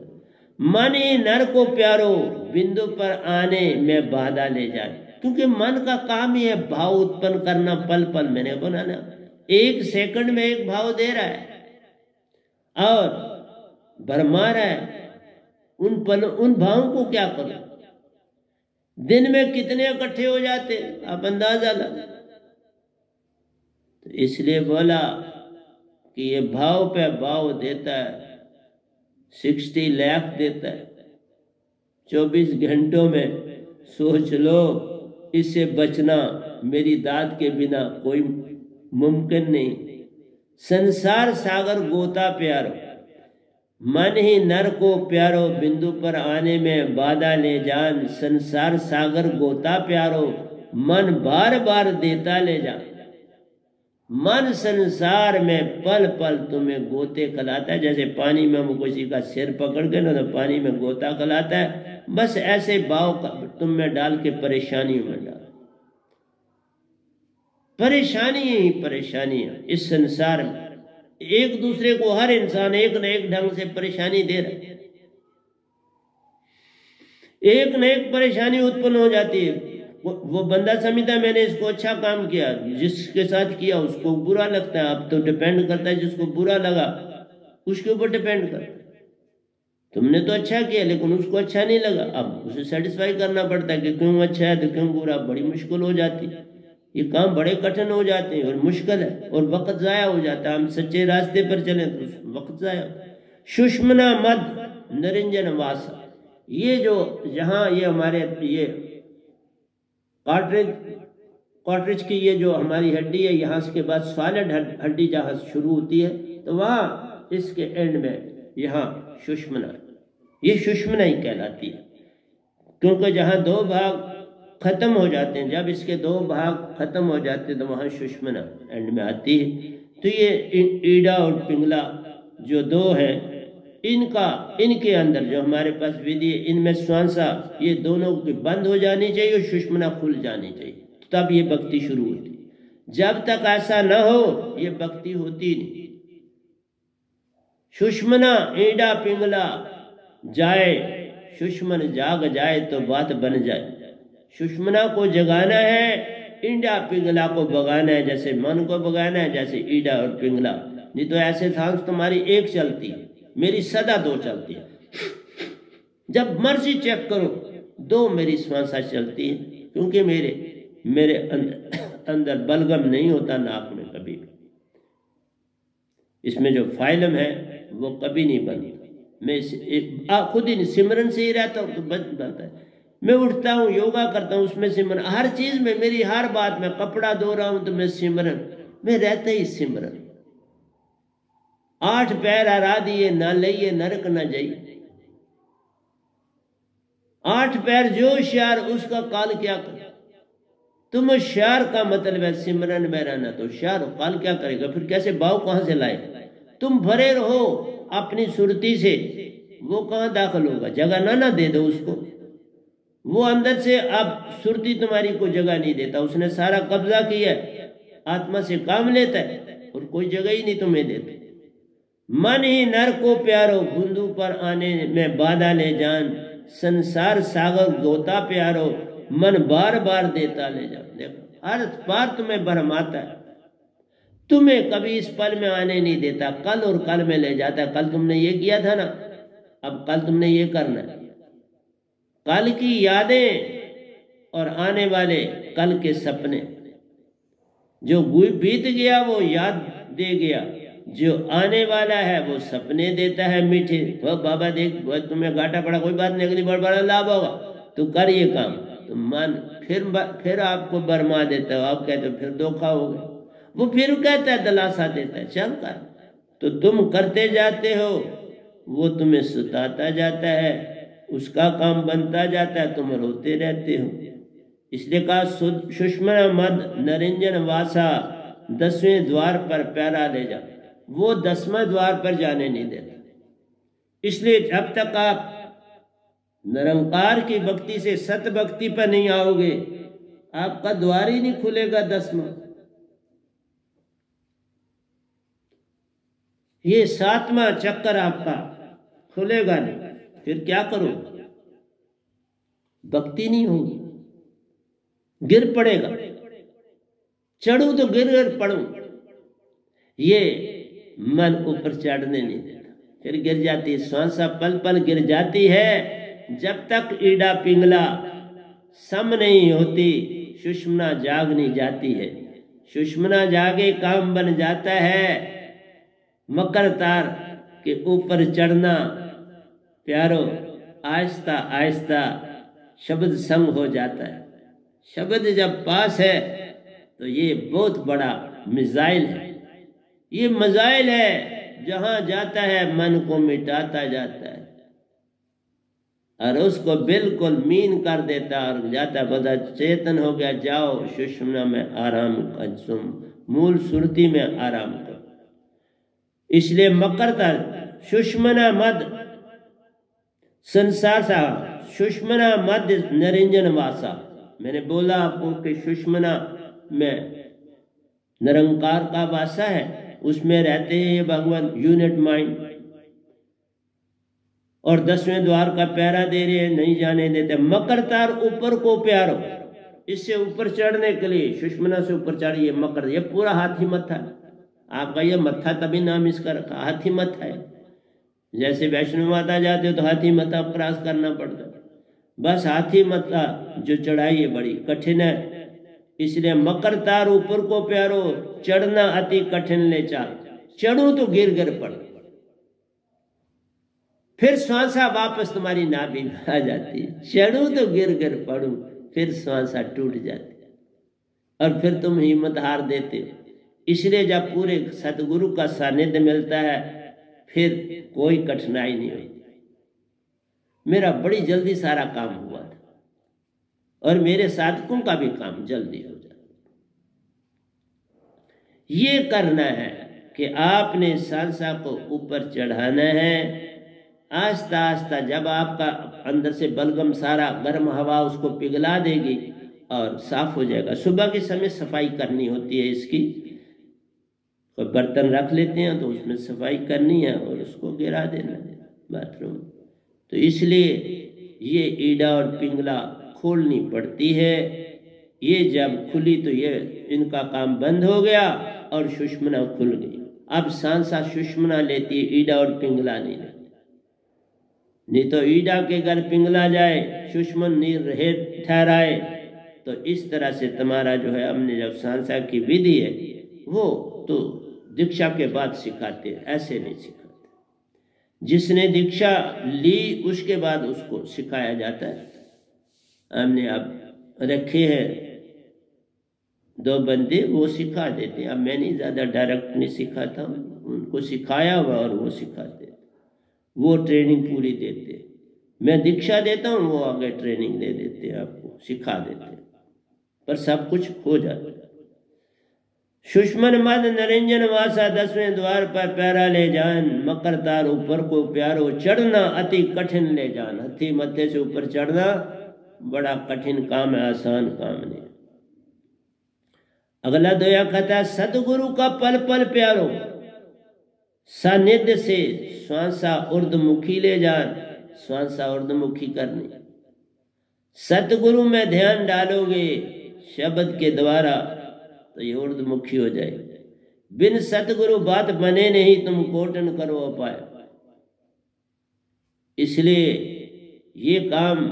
[SPEAKER 1] मन ही नर को प्यारो, बिंदु पर आने में बाधा ले जाए। क्योंकि मन का काम ही है भाव उत्पन्न करना, पल पल मैंने बनाना। 1 सेकंड में एक भाव दे रहा है और भरमा रहा है। उन भावों को क्या करो, दिन में कितने इकट्ठे हो जाते आप अंदाजा लगा। तो इसलिए बोला कि ये भाव पे भाव देता है, 60 लाख देता है 24 घंटों में। सोच लो, इससे बचना मेरी दाद के बिना कोई मुमकिन नहीं। संसार सागर गोता प्यारो, मन ही नर को प्यारो, बिंदु पर आने में बाधा ले जान। संसार सागर गोता प्यारो, मन बार बार देता ले जा। मन संसार में पल पल तुम्हें गोते खिलाता है। जैसे पानी में हम किसी का सिर पकड़ के ना तो पानी में गोता खिलाता है, बस ऐसे भाव तुम में डाल के परेशानियों में डाल। परेशानी ही परेशानी है इस संसार में। एक दूसरे को हर इंसान एक न एक ढंग से परेशानी दे रहा है, एक न एक परेशानी उत्पन्न हो जाती है। वो बंदा समझता मैंने इसको अच्छा काम किया, जिसके साथ किया उसको बुरा लगता है। अब तो डिपेंड करता है, जिसको बुरा लगा उसके ऊपर डिपेंड करता है। तुमने तो अच्छा किया लेकिन उसको अच्छा नहीं लगा, अब उसे सेटिस्फाई करना पड़ता है कि क्यों अच्छा है तो क्यों बुरा। बड़ी मुश्किल हो जाती है, ये काम बड़े कठिन हो जाते हैं और मुश्किल है और वक्त जाया हो जाता है। हम सच्चे रास्ते पर चले तो वक्त जाया। सुषमना मद निरंजन वास, ये जो यहाँ ये हमारे ये कार्ट्रिज की ये जो हमारी हड्डी है, यहाँ के बाद सॉलिड हड्डी जहाँ शुरू होती है तो वहाँ इसके एंड में यहाँ सुषमना, ये सुषमना ही कहलाती है। क्योंकि जहाँ 2 भाग खत्म हो जाते हैं, जब इसके 2 भाग खत्म हो जाते हैं तो वहाँ सुषमना एंड में आती है। तो ये ईडा और पिंगला जो 2 हैं, इनके अंदर जो हमारे पास विधि है, इनमें श्वासा ये दोनों की बंद हो जानी चाहिए और सुषमना खुल जानी चाहिए, तब ये भक्ति शुरू होती। जब तक ऐसा न हो ये भक्ति होती नहीं। सुषमना ईडा पिंगला जाए, सुषमन जाग जाए तो बात बन जाए। सुषमना को जगाना है, ईडा पिंगला को भगाना है। जैसे मन को भगाना है, जैसे ईडा और पिंगला। नहीं तो ऐसे सांस तुम्हारी एक चलती है, मेरी सदा 2 चलती है। जब मर्जी चेक करो 2 मेरी श्वासा चलती है, क्योंकि मेरे अंदर बलगम नहीं होता नाक में कभी भी। इसमें जो फाइलम है वो कभी नहीं बनता। मैं खुद ही सिमरन से ही रहता हूँ तो बनता है। मैं उठता हूँ, योगा करता हूँ, उसमें सिमरन। हर चीज में मेरी हर बात में, कपड़ा धो रहा हूं तो मैं सिमरन में रहता ही सिमरन। 8 पैर हरा दिए ना लइए नरक न जाइए। 8 पैर जो होशियार उसका काल क्या करे। तुम होशियार का मतलब है सिमरन में रहना, तो होशियार काल क्या करेगा। फिर कैसे भाव कहां से लाए। तुम भरे रहो अपनी सुरती से, वो कहां दाखिल होगा। जगह ना दे दो उसको। वो अंदर से अब सुरती तुम्हारी को जगह नहीं देता, उसने सारा कब्जा किया, आत्मा से काम लेता है और कोई जगह ही नहीं तुम्हें देता। मन ही नर को प्यारो, बिंदु पर आने में बाधा ले जान। संसार सागर गोता प्यारो, मन बार बार देता ले जा। देखो हर बार तुम्हें भरमाता है, तुम्हें कभी इस पल में आने नहीं देता, कल और कल में ले जाता। कल तुमने ये किया था ना, अब कल तुमने ये करना है। कल की यादें और आने वाले कल के सपने, जो बीत गया वो याद दे गया, जो आने वाला है वो सपने देता है मीठे। वो बाबा देख वो तुम्हें घाटा पड़ा, कोई बात नहीं, अगली बार बड़ा लाभ होगा, तो कर ये काम। तो मन फिर आपको बरमा देता है, आप कहते हो फिर धोखा हो गया। वो फिर कहता है, दिलासा देता है, चल कर। तो तुम करते जाते हो, वो तुम्हें सुताता जाता है, उसका काम बनता जाता है, तुम रोते रहते हो। इसलिए कहा सुषमना मद नरिंजन वासा, 10वें द्वार पर प्यारा ले जा। वो 10वें द्वार पर जाने नहीं देता। इसलिए जब तक आप निरंकार की भक्ति से सत भक्ति पर नहीं आओगे, आपका द्वार ही नहीं खुलेगा 10वां। ये 7वां चक्कर आपका खुलेगा नहीं। फिर क्या करो? भक्ति नहीं होगी, गिर पड़ेगा। चढ़ू तो गिर पड़ू, ये मन ऊपर चढ़ने नहीं देता, फिर गिर जाती है। श्वासा पल पल गिर जाती है। जब तक ईड़ा पिंगला सम नहीं होती, सुषमना जाग नहीं जाती है। सुषमना जागे काम बन जाता है। मकर तार के ऊपर चढ़ना प्यारो, आहिस्ता आहिस्ता शब्द संग हो जाता है। शब्द जब पास है तो ये बहुत बड़ा मिसाइल है। ये मिसाइल है, जहां जाता है मन को मिटाता जाता है और उसको बिल्कुल मीन कर देता और जाता, बदा चेतन हो गया, जाओ सुषुम्ना में आराम कर, तुम मूल सुरती में आराम करो। इसलिए मकर तार सुषुम्ना मद संसार सा, सुषुम्ना मद निरंजन वासा। मैंने बोला आपको कि सुषुम्ना में निरंकार का वासा है, उसमें रहते हैं ये भगवान यूनिट माइंड। और 10वें द्वार का प्यारा दे रहे हैं, नहीं जाने देते। मकर तार ऊपर को प्यारो, इससे ऊपर चढ़ने के लिए सुषुम्ना से ऊपर चढ़िए। मकर ये पूरा हाथी मत्था, आपका ये मत्था तभी नाम इसका रखा, हाथी मत्था है। जैसे वैष्णो माता जाते हो तो हाथी मत्था क्रॉस करना पड़ता है, बस हाथी मत्था जो चढ़ाई है बड़ी कठिन है। इसलिए मकर तार ऊपर को प्यारो, चढ़ना अति कठिन ले चाल। चढ़ू तो गिर गिर पड़, फिर श्वासा वापस तुम्हारी नाभि में आ जाती है। चढ़ू तो गिर गिर पड़ू, फिर श्वासा टूट जाती है और फिर तुम हिम्मत हार देते हो। इसलिए जब पूरे सतगुरु का सानिध्य मिलता है फिर कोई कठिनाई नहीं होती। मेरा बड़ी जल्दी सारा काम हुआ था और मेरे साधकों का भी काम जल्दी हो जाता। ये करना है कि आपने सांसा को ऊपर चढ़ाना है। आस्ता आस्ता जब आपका अंदर से बलगम सारा गर्म हवा उसको पिघला देगी और साफ हो जाएगा। सुबह के समय सफाई करनी होती है इसकी, कोई बर्तन रख लेते हैं तो उसमें सफाई करनी है और उसको गिरा देना है बाथरूम। तो इसलिए ये ईड़ा और पिंगला खोलनी पड़ती है। ये जब खुली तो ये इनका काम बंद हो गया और सुषुम्ना खुल गई। अब सांसा सुषुम्ना लेती है, ईड़ा और पिंगला नहीं लेती। नहीं तो ईड़ा के घर पिंगला जाए, सुषुम्ना रहे ठहराए। तो इस तरह से तुम्हारा जो है, हमने जब सांसा की विधि है वो तो दीक्षा के बाद सिखाते हैं, ऐसे नहीं सिखाते। जिसने दीक्षा ली उसके बाद उसको सिखाया जाता है। हमने अब रखे हैं 2 बंदे, वो सिखा देते हैं। अब मैं नहीं ज़्यादा डायरेक्ट नहीं सिखाता, उनको सिखाया हुआ और वो सिखाते, वो ट्रेनिंग पूरी देते। मैं दीक्षा देता हूँ, वो आगे ट्रेनिंग दे देते हैं, आपको सिखा देते हैं, पर सब कुछ हो जाता है। सुषुम्ना मद निरंजन वासा, 10वें द्वार पर प्यारा ले जान। मकर तार ऊपर को प्यारो, चढ़ना अति कठिन ले जान। हथी मत्थे से ऊपर चढ़ना बड़ा कठिन काम है, आसान काम नहीं। अगला दोया कहता है, सदगुरु का पल पल प्यारो, सानिध्य से श्वासा ऊर्ध्वमुखी ले जान। श्वासा ऊर्ध्वमुखी करनी, सतगुरु में ध्यान डालोगे शब्द के द्वारा तो ये ऊर्ध्वमुखी हो जाएगी। बिन सतगुरु बात बने नहीं, तुम कोटन करो उपाय। इसलिए ये काम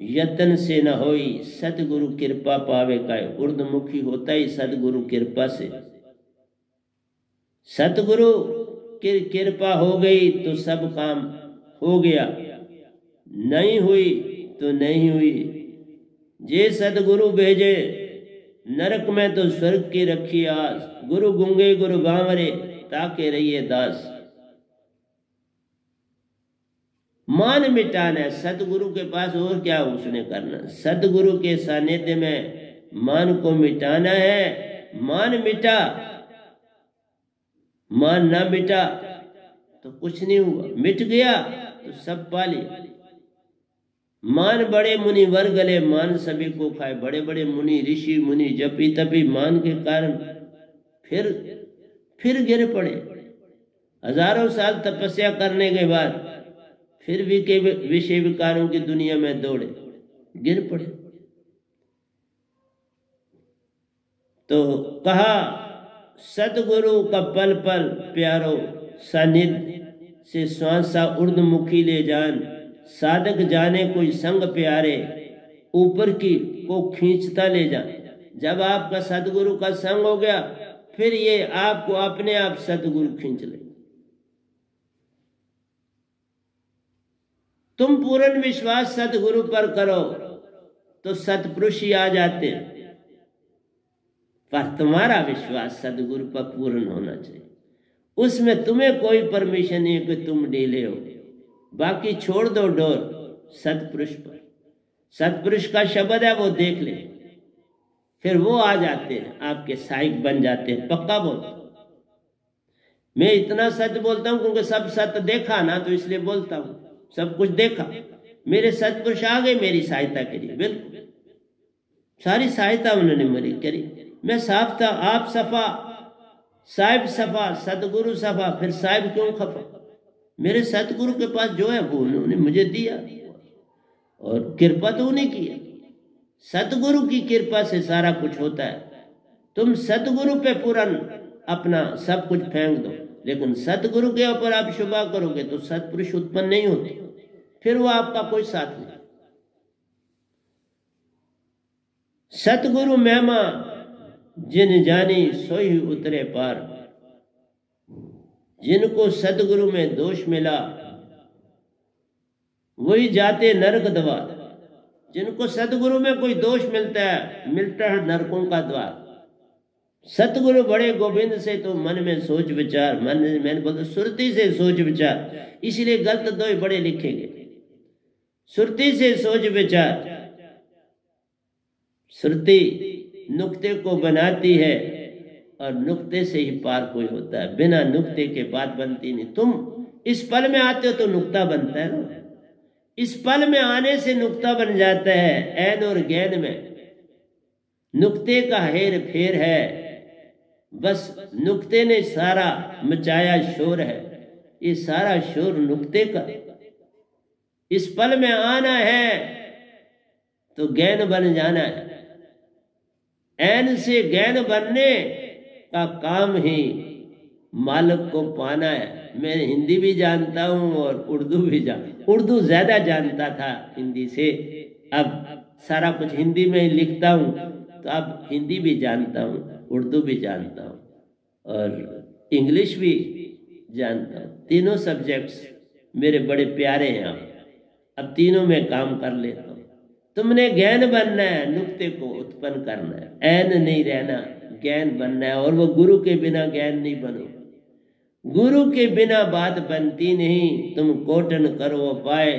[SPEAKER 1] यत्न से न होई, सतगुरु कृपा पावे का। ऊर्ध्वमुखी होता ही सतगुरु कृपा से। सतगुरु की कृपा हो गई तो सब काम हो गया, नहीं हुई तो नहीं हुई। जे सतगुरु भेजे नरक में तो स्वर्ग की रखी आस, गुरु गुंगे गुरु बांवरे ताके रहिए दास। मान मिटाना है सतगुरु के पास, और क्या उसने करना। सतगुरु के सानिध्य में मान को मिटाना है। मान मिटा, मान ना मिटा तो कुछ नहीं हुआ, मिट गया तो सब पा लिया। मान बड़े मुनि वर गले, मान सभी को खाए। बड़े बड़े मुनि ऋषि मुनि जपी तपी मान के कारण फिर गिर पड़े। हजारों साल तपस्या करने के बाद फिर भी के विषय विकारों की दुनिया में दौड़े, गिर पड़े। तो कहा सतगुरु का पल पल प्यारो, सानिध्य से श्वासा उर्दमुखी ले जान। साधक जाने कोई संग प्यारे, ऊपर की को खींचता ले जा। जब आपका सतगुरु का संग हो गया फिर ये आपको अपने आप सतगुरु खींच ले। तुम पूर्ण विश्वास सतगुरु पर करो तो सतपुरुष ही आ जाते, पर तुम्हारा विश्वास सतगुरु पर पूर्ण होना चाहिए। उसमें तुम्हें कोई परमिशन नहीं कि तुम ढीले हो। बाकी छोड़ दो डोर सतपुरुष पर। सतपुरुष का शब्द है, वो देख ले, फिर वो आ जाते हैं, आपके सहायक बन जाते हैं। पक्का बोलता हूं मैं, इतना सच बोलता हूं क्योंकि सब सत्य देखा ना, तो इसलिए बोलता हूं। सब कुछ देखा, मेरे सतपुरुष आ गए मेरी सहायता के लिए। बिल्कुल सारी सहायता उन्होंने मेरी करी। मैं साफ था, आप सफा, साहिब सफा, सतगुरु सफा, फिर साहिब क्यों खफा। मेरे सतगुरु के पास जो है वो उन्होंने मुझे दिया, और कृपा तो उन्हें की है। सतगुरु की कृपा से सारा कुछ होता है। तुम सतगुरु पे पूर्ण अपना सब कुछ फेंक दो, लेकिन सतगुरु के ऊपर आप शुभा करोगे तो सतपुरुष उत्पन्न नहीं होते, फिर वो आपका कोई साथ नहीं। सतगुरु महिमा जिन जानी सोई उतरे पार। जिनको सतगुरु में दोष मिला वही जाते नरक द्वार। जिनको सतगुरु में कोई दोष मिलता है नरकों का द्वार। सतगुरु बड़े गोविंद से तो मन में सोच विचार, मन में मैंने बोलता सुरती से सोच विचार, इसलिए गलत दो बड़े लिखेंगे। सुरती से सोच विचार, सुरती नुक्ते को बनाती है और नुक्ते से ही पार कोई होता है, बिना नुक्ते के बात बनती नहीं। तुम इस पल में आते हो तो नुक्ता बनता है ना, इस पल में आने से नुक्ता बन जाता है। ऐन और गैन में नुक्ते का हेर फेर है, बस नुक्ते ने सारा मचाया शोर है। ये सारा शोर नुक्ते का। इस पल में आना है तो गैन बन जाना है। ऐन से गैन बनने का काम ही मालिक को पाना है। मैं हिंदी भी जानता हूँ और उर्दू भी उर्दू ज्यादा जानता था हिंदी से, अब सारा कुछ हिंदी में ही लिखता हूँ, तो अब हिंदी भी जानता हूँ, उर्दू भी जानता हूँ और इंग्लिश भी जानता हूँ। तीनों सब्जेक्ट्स मेरे बड़े प्यारे हैं। अब तीनों में काम कर लेता हूँ। तुमने ज्ञान बनना है, नुक्ते को उत्पन्न करना है, ऐन नहीं रहना, ज्ञान बनना है। और वो गुरु के बिना ज्ञान नहीं बनो, गुरु के बिना बात बनती नहीं। तुम कोटन करो पाए,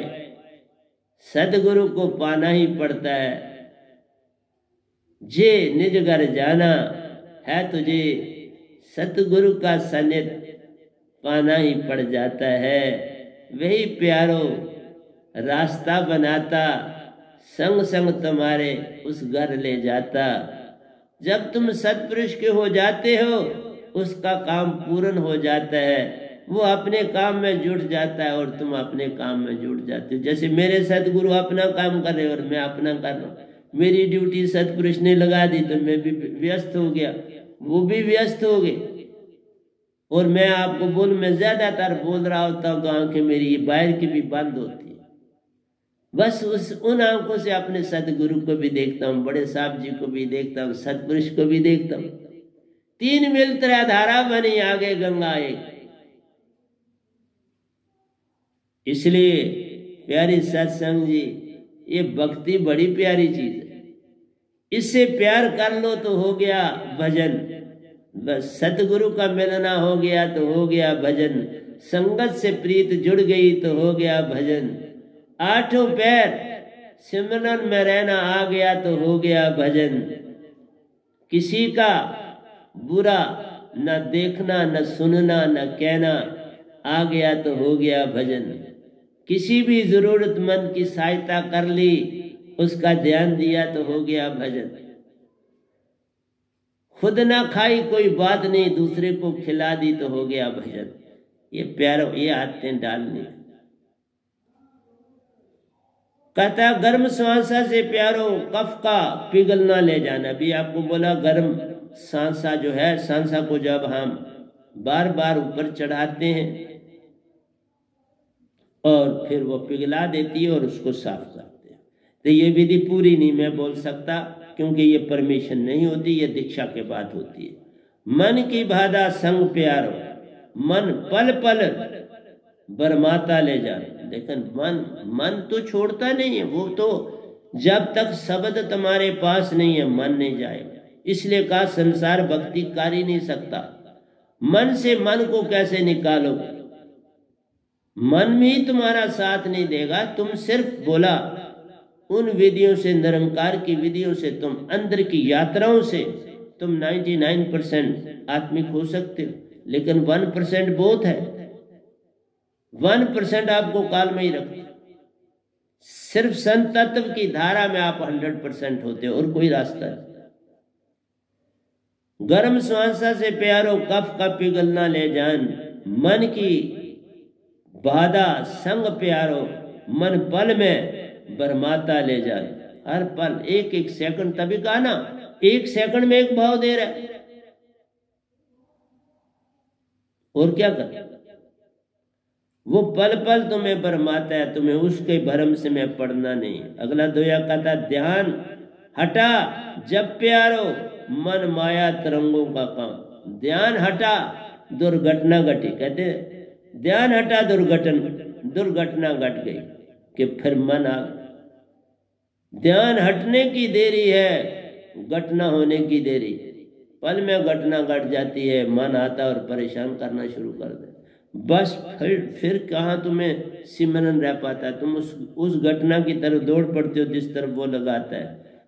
[SPEAKER 1] सदगुरु को पाना ही पड़ता है। जे निज घर जाना है तुझे, सतगुरु का सानिध्य पाना ही पड़ जाता है। वही प्यारो रास्ता बनाता, संग संग तुम्हारे उस घर ले जाता। जब तुम सत्पुरुष के हो जाते हो, उसका काम पूर्ण हो जाता है। वो अपने काम में जुट जाता है और तुम अपने काम में जुट जाते हो। जैसे मेरे सतगुरु अपना काम कर रहे और मैं अपना कर रहा हूँ। मेरी ड्यूटी सतपुरुष ने लगा दी तो मैं भी व्यस्त हो गया, वो भी व्यस्त हो गए। और मैं आपको मैं ज्यादातर बोल रहा होता हूँ तो आंखें मेरी बाहर की भी बंद होती है। बस उन आंखों से अपने सतगुरु को भी देखता हूँ, बड़े साहब जी को भी देखता हूँ, सतपुरुष को भी देखता हूँ। तीन मिल त्रै धारा बनी आगे गंगा एक। इसलिए प्यारी सत्संग जी, ये भक्ति बड़ी प्यारी चीज है। इससे प्यार कर लो तो हो गया भजन, बस सतगुरु का मिलना हो गया तो हो गया भजन, संगत से प्रीत जुड़ गई तो हो गया भजन, आठों पैर सिमरन में रहना आ गया तो हो गया भजन, किसी का बुरा न देखना न सुनना न कहना आ गया तो हो गया भजन, किसी भी जरूरतमंद की सहायता कर ली, उसका ध्यान दिया तो हो गया भजन, खुद ना खाई कोई बात नहीं, दूसरे को खिला दी तो हो गया भजन। ये प्यारो, ये आदतें डालनी। कहता गर्म सांसा से प्यारो कफ का पिघलना ले जाना। भी आपको बोला गर्म सांसा जो है, सांसा को जब हम बार बार ऊपर चढ़ाते हैं और फिर वो पिघला देती है और उसको साफ करते हैं। तो ये विधि पूरी नहीं मैं बोल सकता, क्योंकि ये परमिशन नहीं होती, ये दीक्षा के बाद होती है। मन की बाधा संग प्यारो, मन पल पल बरमाता ले जा। लेकिन मन तो छोड़ता नहीं है, वो तो जब तक शब्द तुम्हारे पास नहीं है मन नहीं जाएगा। इसलिए कहा संसार भक्ति कर ही नहीं सकता। मन से मन को कैसे निकालोगे? मन भी तुम्हारा साथ नहीं देगा। तुम सिर्फ बोला उन विधियों से, निरंकार की विधियों से, तुम अंदर की यात्राओं से तुम 99% आत्मिक हो सकते हो, लेकिन 1% बहुत है। 1% आपको काल में ही रखते। सिर्फ संत तत्व की धारा में आप 100% होते हो और कोई रास्ता नहीं। गर्म श्वासा से प्यारो कफ का पिघलना ले जान, मन की बाधा संग प्यारो, मन पल में बरमाता ले जान। हर पल एक एक सेकंड, तभी कहा ना 1 सेकंड में एक भाव दे रहा है। और क्या कर, वो पल पल तुम्हें बरमाता है, तुम्हें उसके भरम से मैं पढ़ना नहीं। अगला दोया कहता ध्यान हटा जब प्यारो, मन माया तरंगों का काम। ध्यान हटा दुर्घटना घटी। कहते ध्यान हटा दुर्घटना घट गई कि फिर मन आ। ध्यान हटने की देरी है, घटना होने की देरी। पल में घटना घट जाती है, मन आता और परेशान करना शुरू कर दे। बस फिर कहाँ तुम्हें सिमरन रह पाता है। तुम उस घटना की तरफ दौड़ पड़ते हो जिस तरफ वो लगाता है।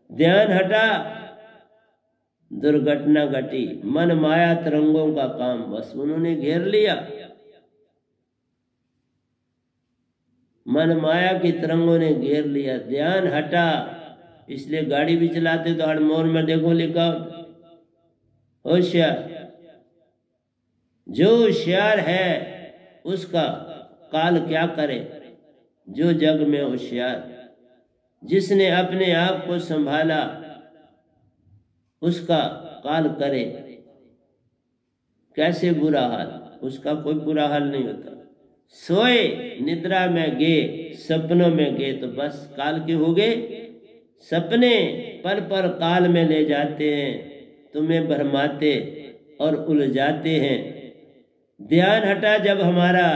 [SPEAKER 1] ध्यान हटा दुर्घटना घटी, मन माया तरंगों का काम। बस उन्होंने घेर लिया, मन माया की तरंगों ने घेर लिया। ध्यान हटा, इसलिए गाड़ी भी चलाते तो हड़मोर में देखो लिखा होशियार। जो होशियार है उसका काल क्या करे। जो जग में होशियार, जिसने अपने आप को संभाला उसका काल करे कैसे बुरा हाल। उसका कोई बुरा हाल नहीं होता। सोए निद्रा में गे, सपनों में गे तो बस काल के हो गए। सपने पल पर काल में ले जाते हैं, तुम्हें भरमाते और उलझाते हैं। ध्यान हटा जब हमारा,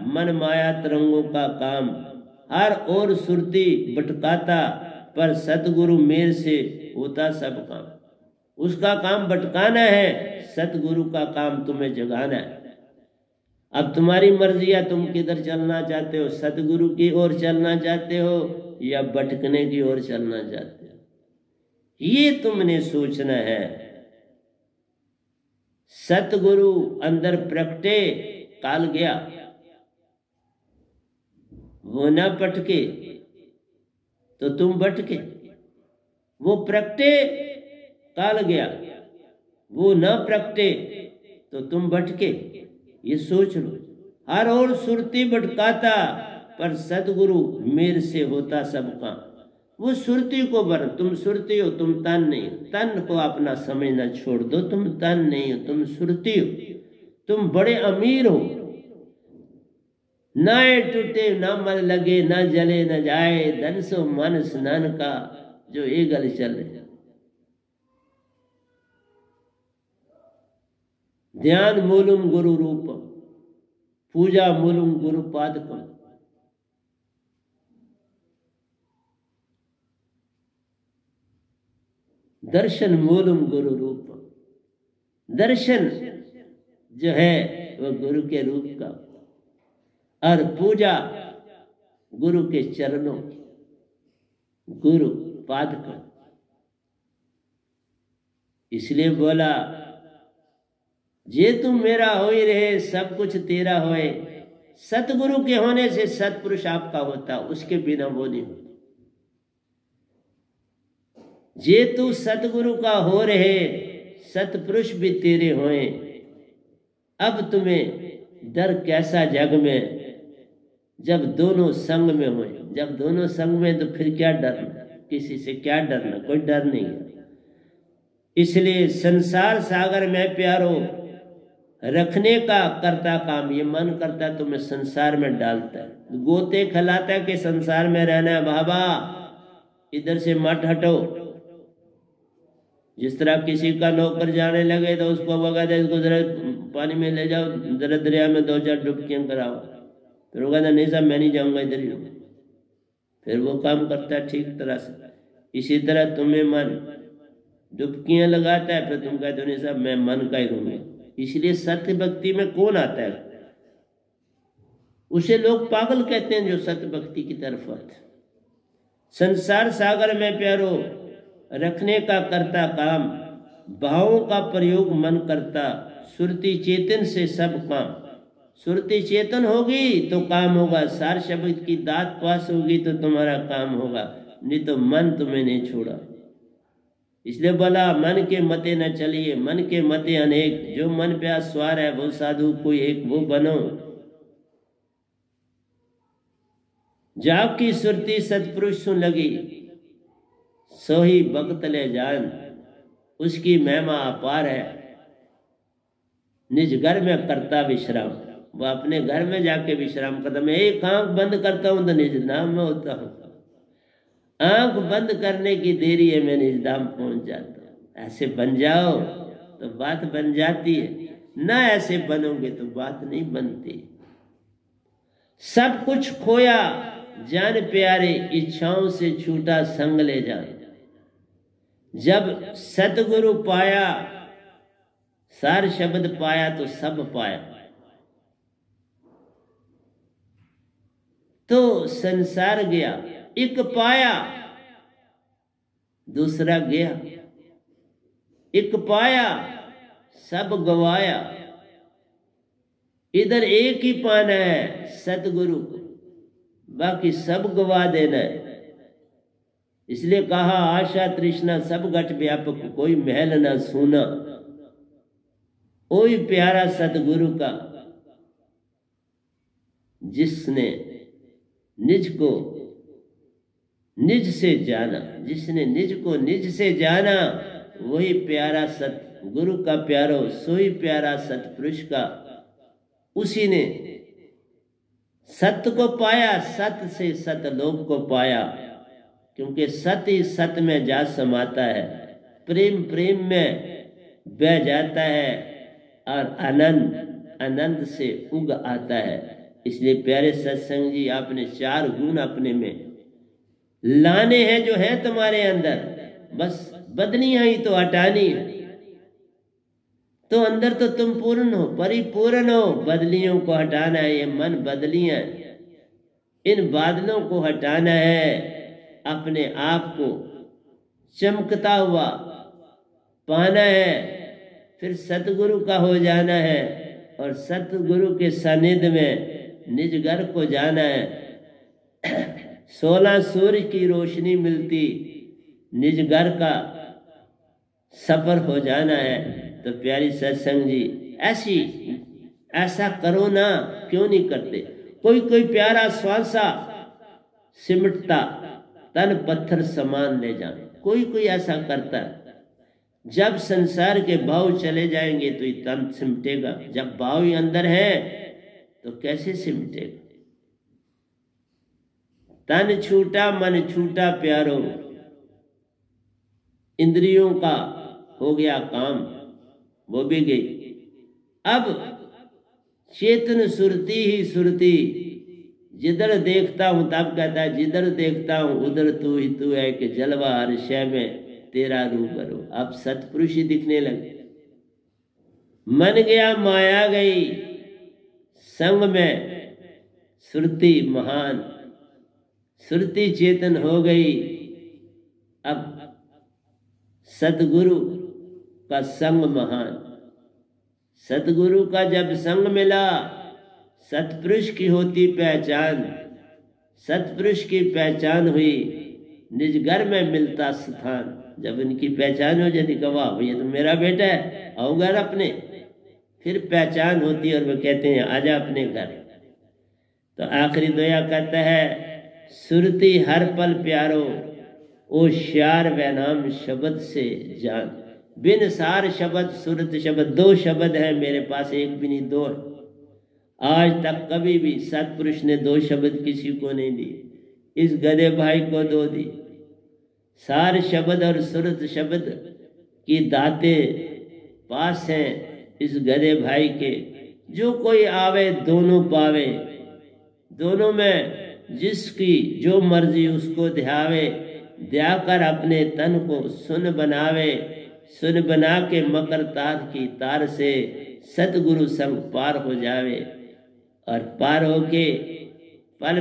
[SPEAKER 1] मन माया तरंगों का काम। हर और सुरती भटकाता, पर सतगुरु मेर से होता सब काम। उसका काम भटकाना है, सतगुरु का काम तुम्हें जगाना है। अब तुम्हारी मर्जी है, तुम किधर चलना चाहते हो। सतगुरु की ओर चलना चाहते हो या भटकने की ओर चलना चाहते हो, ये तुमने सोचना है। सतगुरु अंदर प्रकटे, काल गया। वो न पटके तो तुम भटके। वो प्रकटे, काल गया। वो न प्रकटे तो तुम भटके। ये सोच लो। हर और सुरती भटकाता, पर सतगुरु मेर से होता सब काम। वो सुरती को बर, तुम सुरती हो, तुम तन नहीं। तन को अपना समझना छोड़ दो। तुम तन नहीं हो, तुम सुरती हो। तुम बड़े अमीर हो। ना टूटे ना मन लगे, ना जले न जाए, धन सो मन स्नान का जो ए गल चले। ध्यान मूलम गुरु रूपम, पूजा मूलम गुरु पादकम। दर्शन मूलम गुरु रूपम, दर्शन जो है वह गुरु के रूप का, और पूजा गुरु के चरणों, गुरु पादकम। इसलिए बोला जे तुम मेरा हो ही रहे, सब कुछ तेरा होए। सतगुरु के होने से सतपुरुष आपका होता, उसके बिना वो नहीं होता। जे तू सतगुरु का हो रहे, सतपुरुष भी तेरे होए। अब तुम्हें डर कैसा जग में, जब दोनों संग में होए। जब दोनों संग में तो फिर क्या डरना, किसी से क्या डरना, कोई डर नहीं है। इसलिए संसार सागर में प्यारो, रखने का करता काम। ये मन करता है तुम्हें संसार में डालता है, गोते खिलाता है कि संसार में रहना है बाबा, इधर से मत हटो। जिस तरह किसी का नौकर जाने लगे तो उसको बगा दे, इसको जरा पानी में ले जाओ, जरा दरिया में 2-4 डुबकियां कराओ। फिर वो कहता नहीं साहब मैं नहीं जाऊंगा, इधर ही रहूंगा। फिर वो काम करता है ठीक तरह से। इसी तरह तुम्हें मन डुबकियां लगाता है, फिर तुम कहते हो नहीं साहब मैं मन का ही रहूंगा। इसलिए सत्य भक्ति में कौन आता है, उसे लोग पागल कहते हैं जो सत्य भक्ति की तरफ आते। संसार सागर में प्यारो, रखने का करता काम। भावों का प्रयोग मन करता, सुरति चेतन से सब काम। सुरति चेतन होगी तो काम होगा, सार शब्द की दात पास होगी तो तुम्हारा काम होगा, नहीं तो मन तुम्हें नहीं छोड़ा। इसलिए बोला मन के मते न चलिए, मन के मते अनेक। जो मन पे स्वार है वो साधु कोई एक वो बनो। जाकी सुरती सतपुरुष सुन लगी, सोही भक्त ले जान। उसकी महिमा अपार है, निज घर में करता विश्राम। वह अपने घर में जाके विश्राम करता। मैं एक आंख बंद करता हूं तो निज धाम में होता हूं, आंख बंद करने की देरी है मैं निज धाम पहुंच जाता हूं। ऐसे बन जाओ तो बात बन जाती है, ना ऐसे बनोगे तो बात नहीं बनती। सब कुछ खोया जान प्यारे, इच्छाओं से छूटा संग ले जान। जब सतगुरु पाया, सार शब्द पाया तो सब पाया। तो संसार गया, एक पाया दूसरा गया। एक पाया सब गवाया। इधर एक ही पाना है सतगुरु को, बाकी सब गवा देना है। इसलिए कहा आशा तृष्णा सब घट व्यापक, कोई महल ना सूना। कोई प्यारा सतगुरु का जिसने निज को निज से जाना, जिसने निज को निज से जाना वही प्यारा सतगुरु का प्यारो, सोई प्यारा सतपुरुष का। उसी ने सत्य को पाया, सत्य से सतलोक को पाया। क्योंकि सत्य ही सत्य में जा समाता है, प्रेम प्रेम में बह जाता है और आनंद आनंद से उग आता है। इसलिए प्यारे सत्संग जी, आपने 4 गुण अपने में लाने हैं जो है तुम्हारे अंदर, बस बदलियां ही तो हटानी है। तो अंदर तो तुम पूर्ण हो, परिपूर्ण हो, बदलियों को हटाना है। ये मन बदलियां, इन बादलों को हटाना है। अपने आप को चमकता हुआ पाना है, फिर सतगुरु का हो जाना है और सतगुरु के सानिध्य में निज घर को जाना है। 16 सूर्य की रोशनी मिलती, निज घर का सफर हो जाना है। तो प्यारी सत्संग जी, ऐसा करो ना, क्यों नहीं करते? कोई कोई प्यारा श्वासा सिमटता तन पत्थर समान ले जाए, कोई कोई ऐसा करता है। जब संसार के भाव चले जाएंगे तो ये तन सिमटेगा, जब भाव ही अंदर है तो कैसे सिमटेगा? तन छूटा मन छूटा प्यारो, इंद्रियों का हो गया काम, वो भी गई। अब चेतन सुरती ही सुरती, जिधर देखता हूं, तब कहता है जिधर देखता हूं उधर तू ही तू है, कि जलवा हर शय में तेरा रूबरू। अब सतपुरुष ही दिखने लगे। मन गया माया गई संग में, सुरती महान, सुरती चेतन हो गई। अब सतगुरु का संग महान, सतगुरु का जब संग मिला, सतपुरुष की होती पहचान, सतपुरुष की पहचान हुई, निज घर में मिलता स्थान। जब इनकी पहचान हो जाती, कहा भैया तो मेरा बेटा है, आओ घर अपने, फिर पहचान होती और वो कहते हैं आजा अपने घर। तो आखिरी दोया कहता है, सुरती हर पल प्यारो, ओ श्यार वह नाम शब्द से जान। बिन सार शब्द सुरत शब्द, दो शब्द है मेरे पास, एक भी नहीं दो है। आज तक कभी भी सतपुरुष ने दो शब्द किसी को नहीं दिए, इस गधे भाई को दो दी। सार शब्द और सुरत शब्द की दाते पास हैं इस गधे भाई के। जो कोई आवे दोनों पावे, दोनों में जिसकी जो मर्जी उसको ध्यावे। ध्याकर अपने तन को सुन बनावे, सुन बना के मकर तार की तार से सतगुरु संग पार हो जावे। और पार होके पल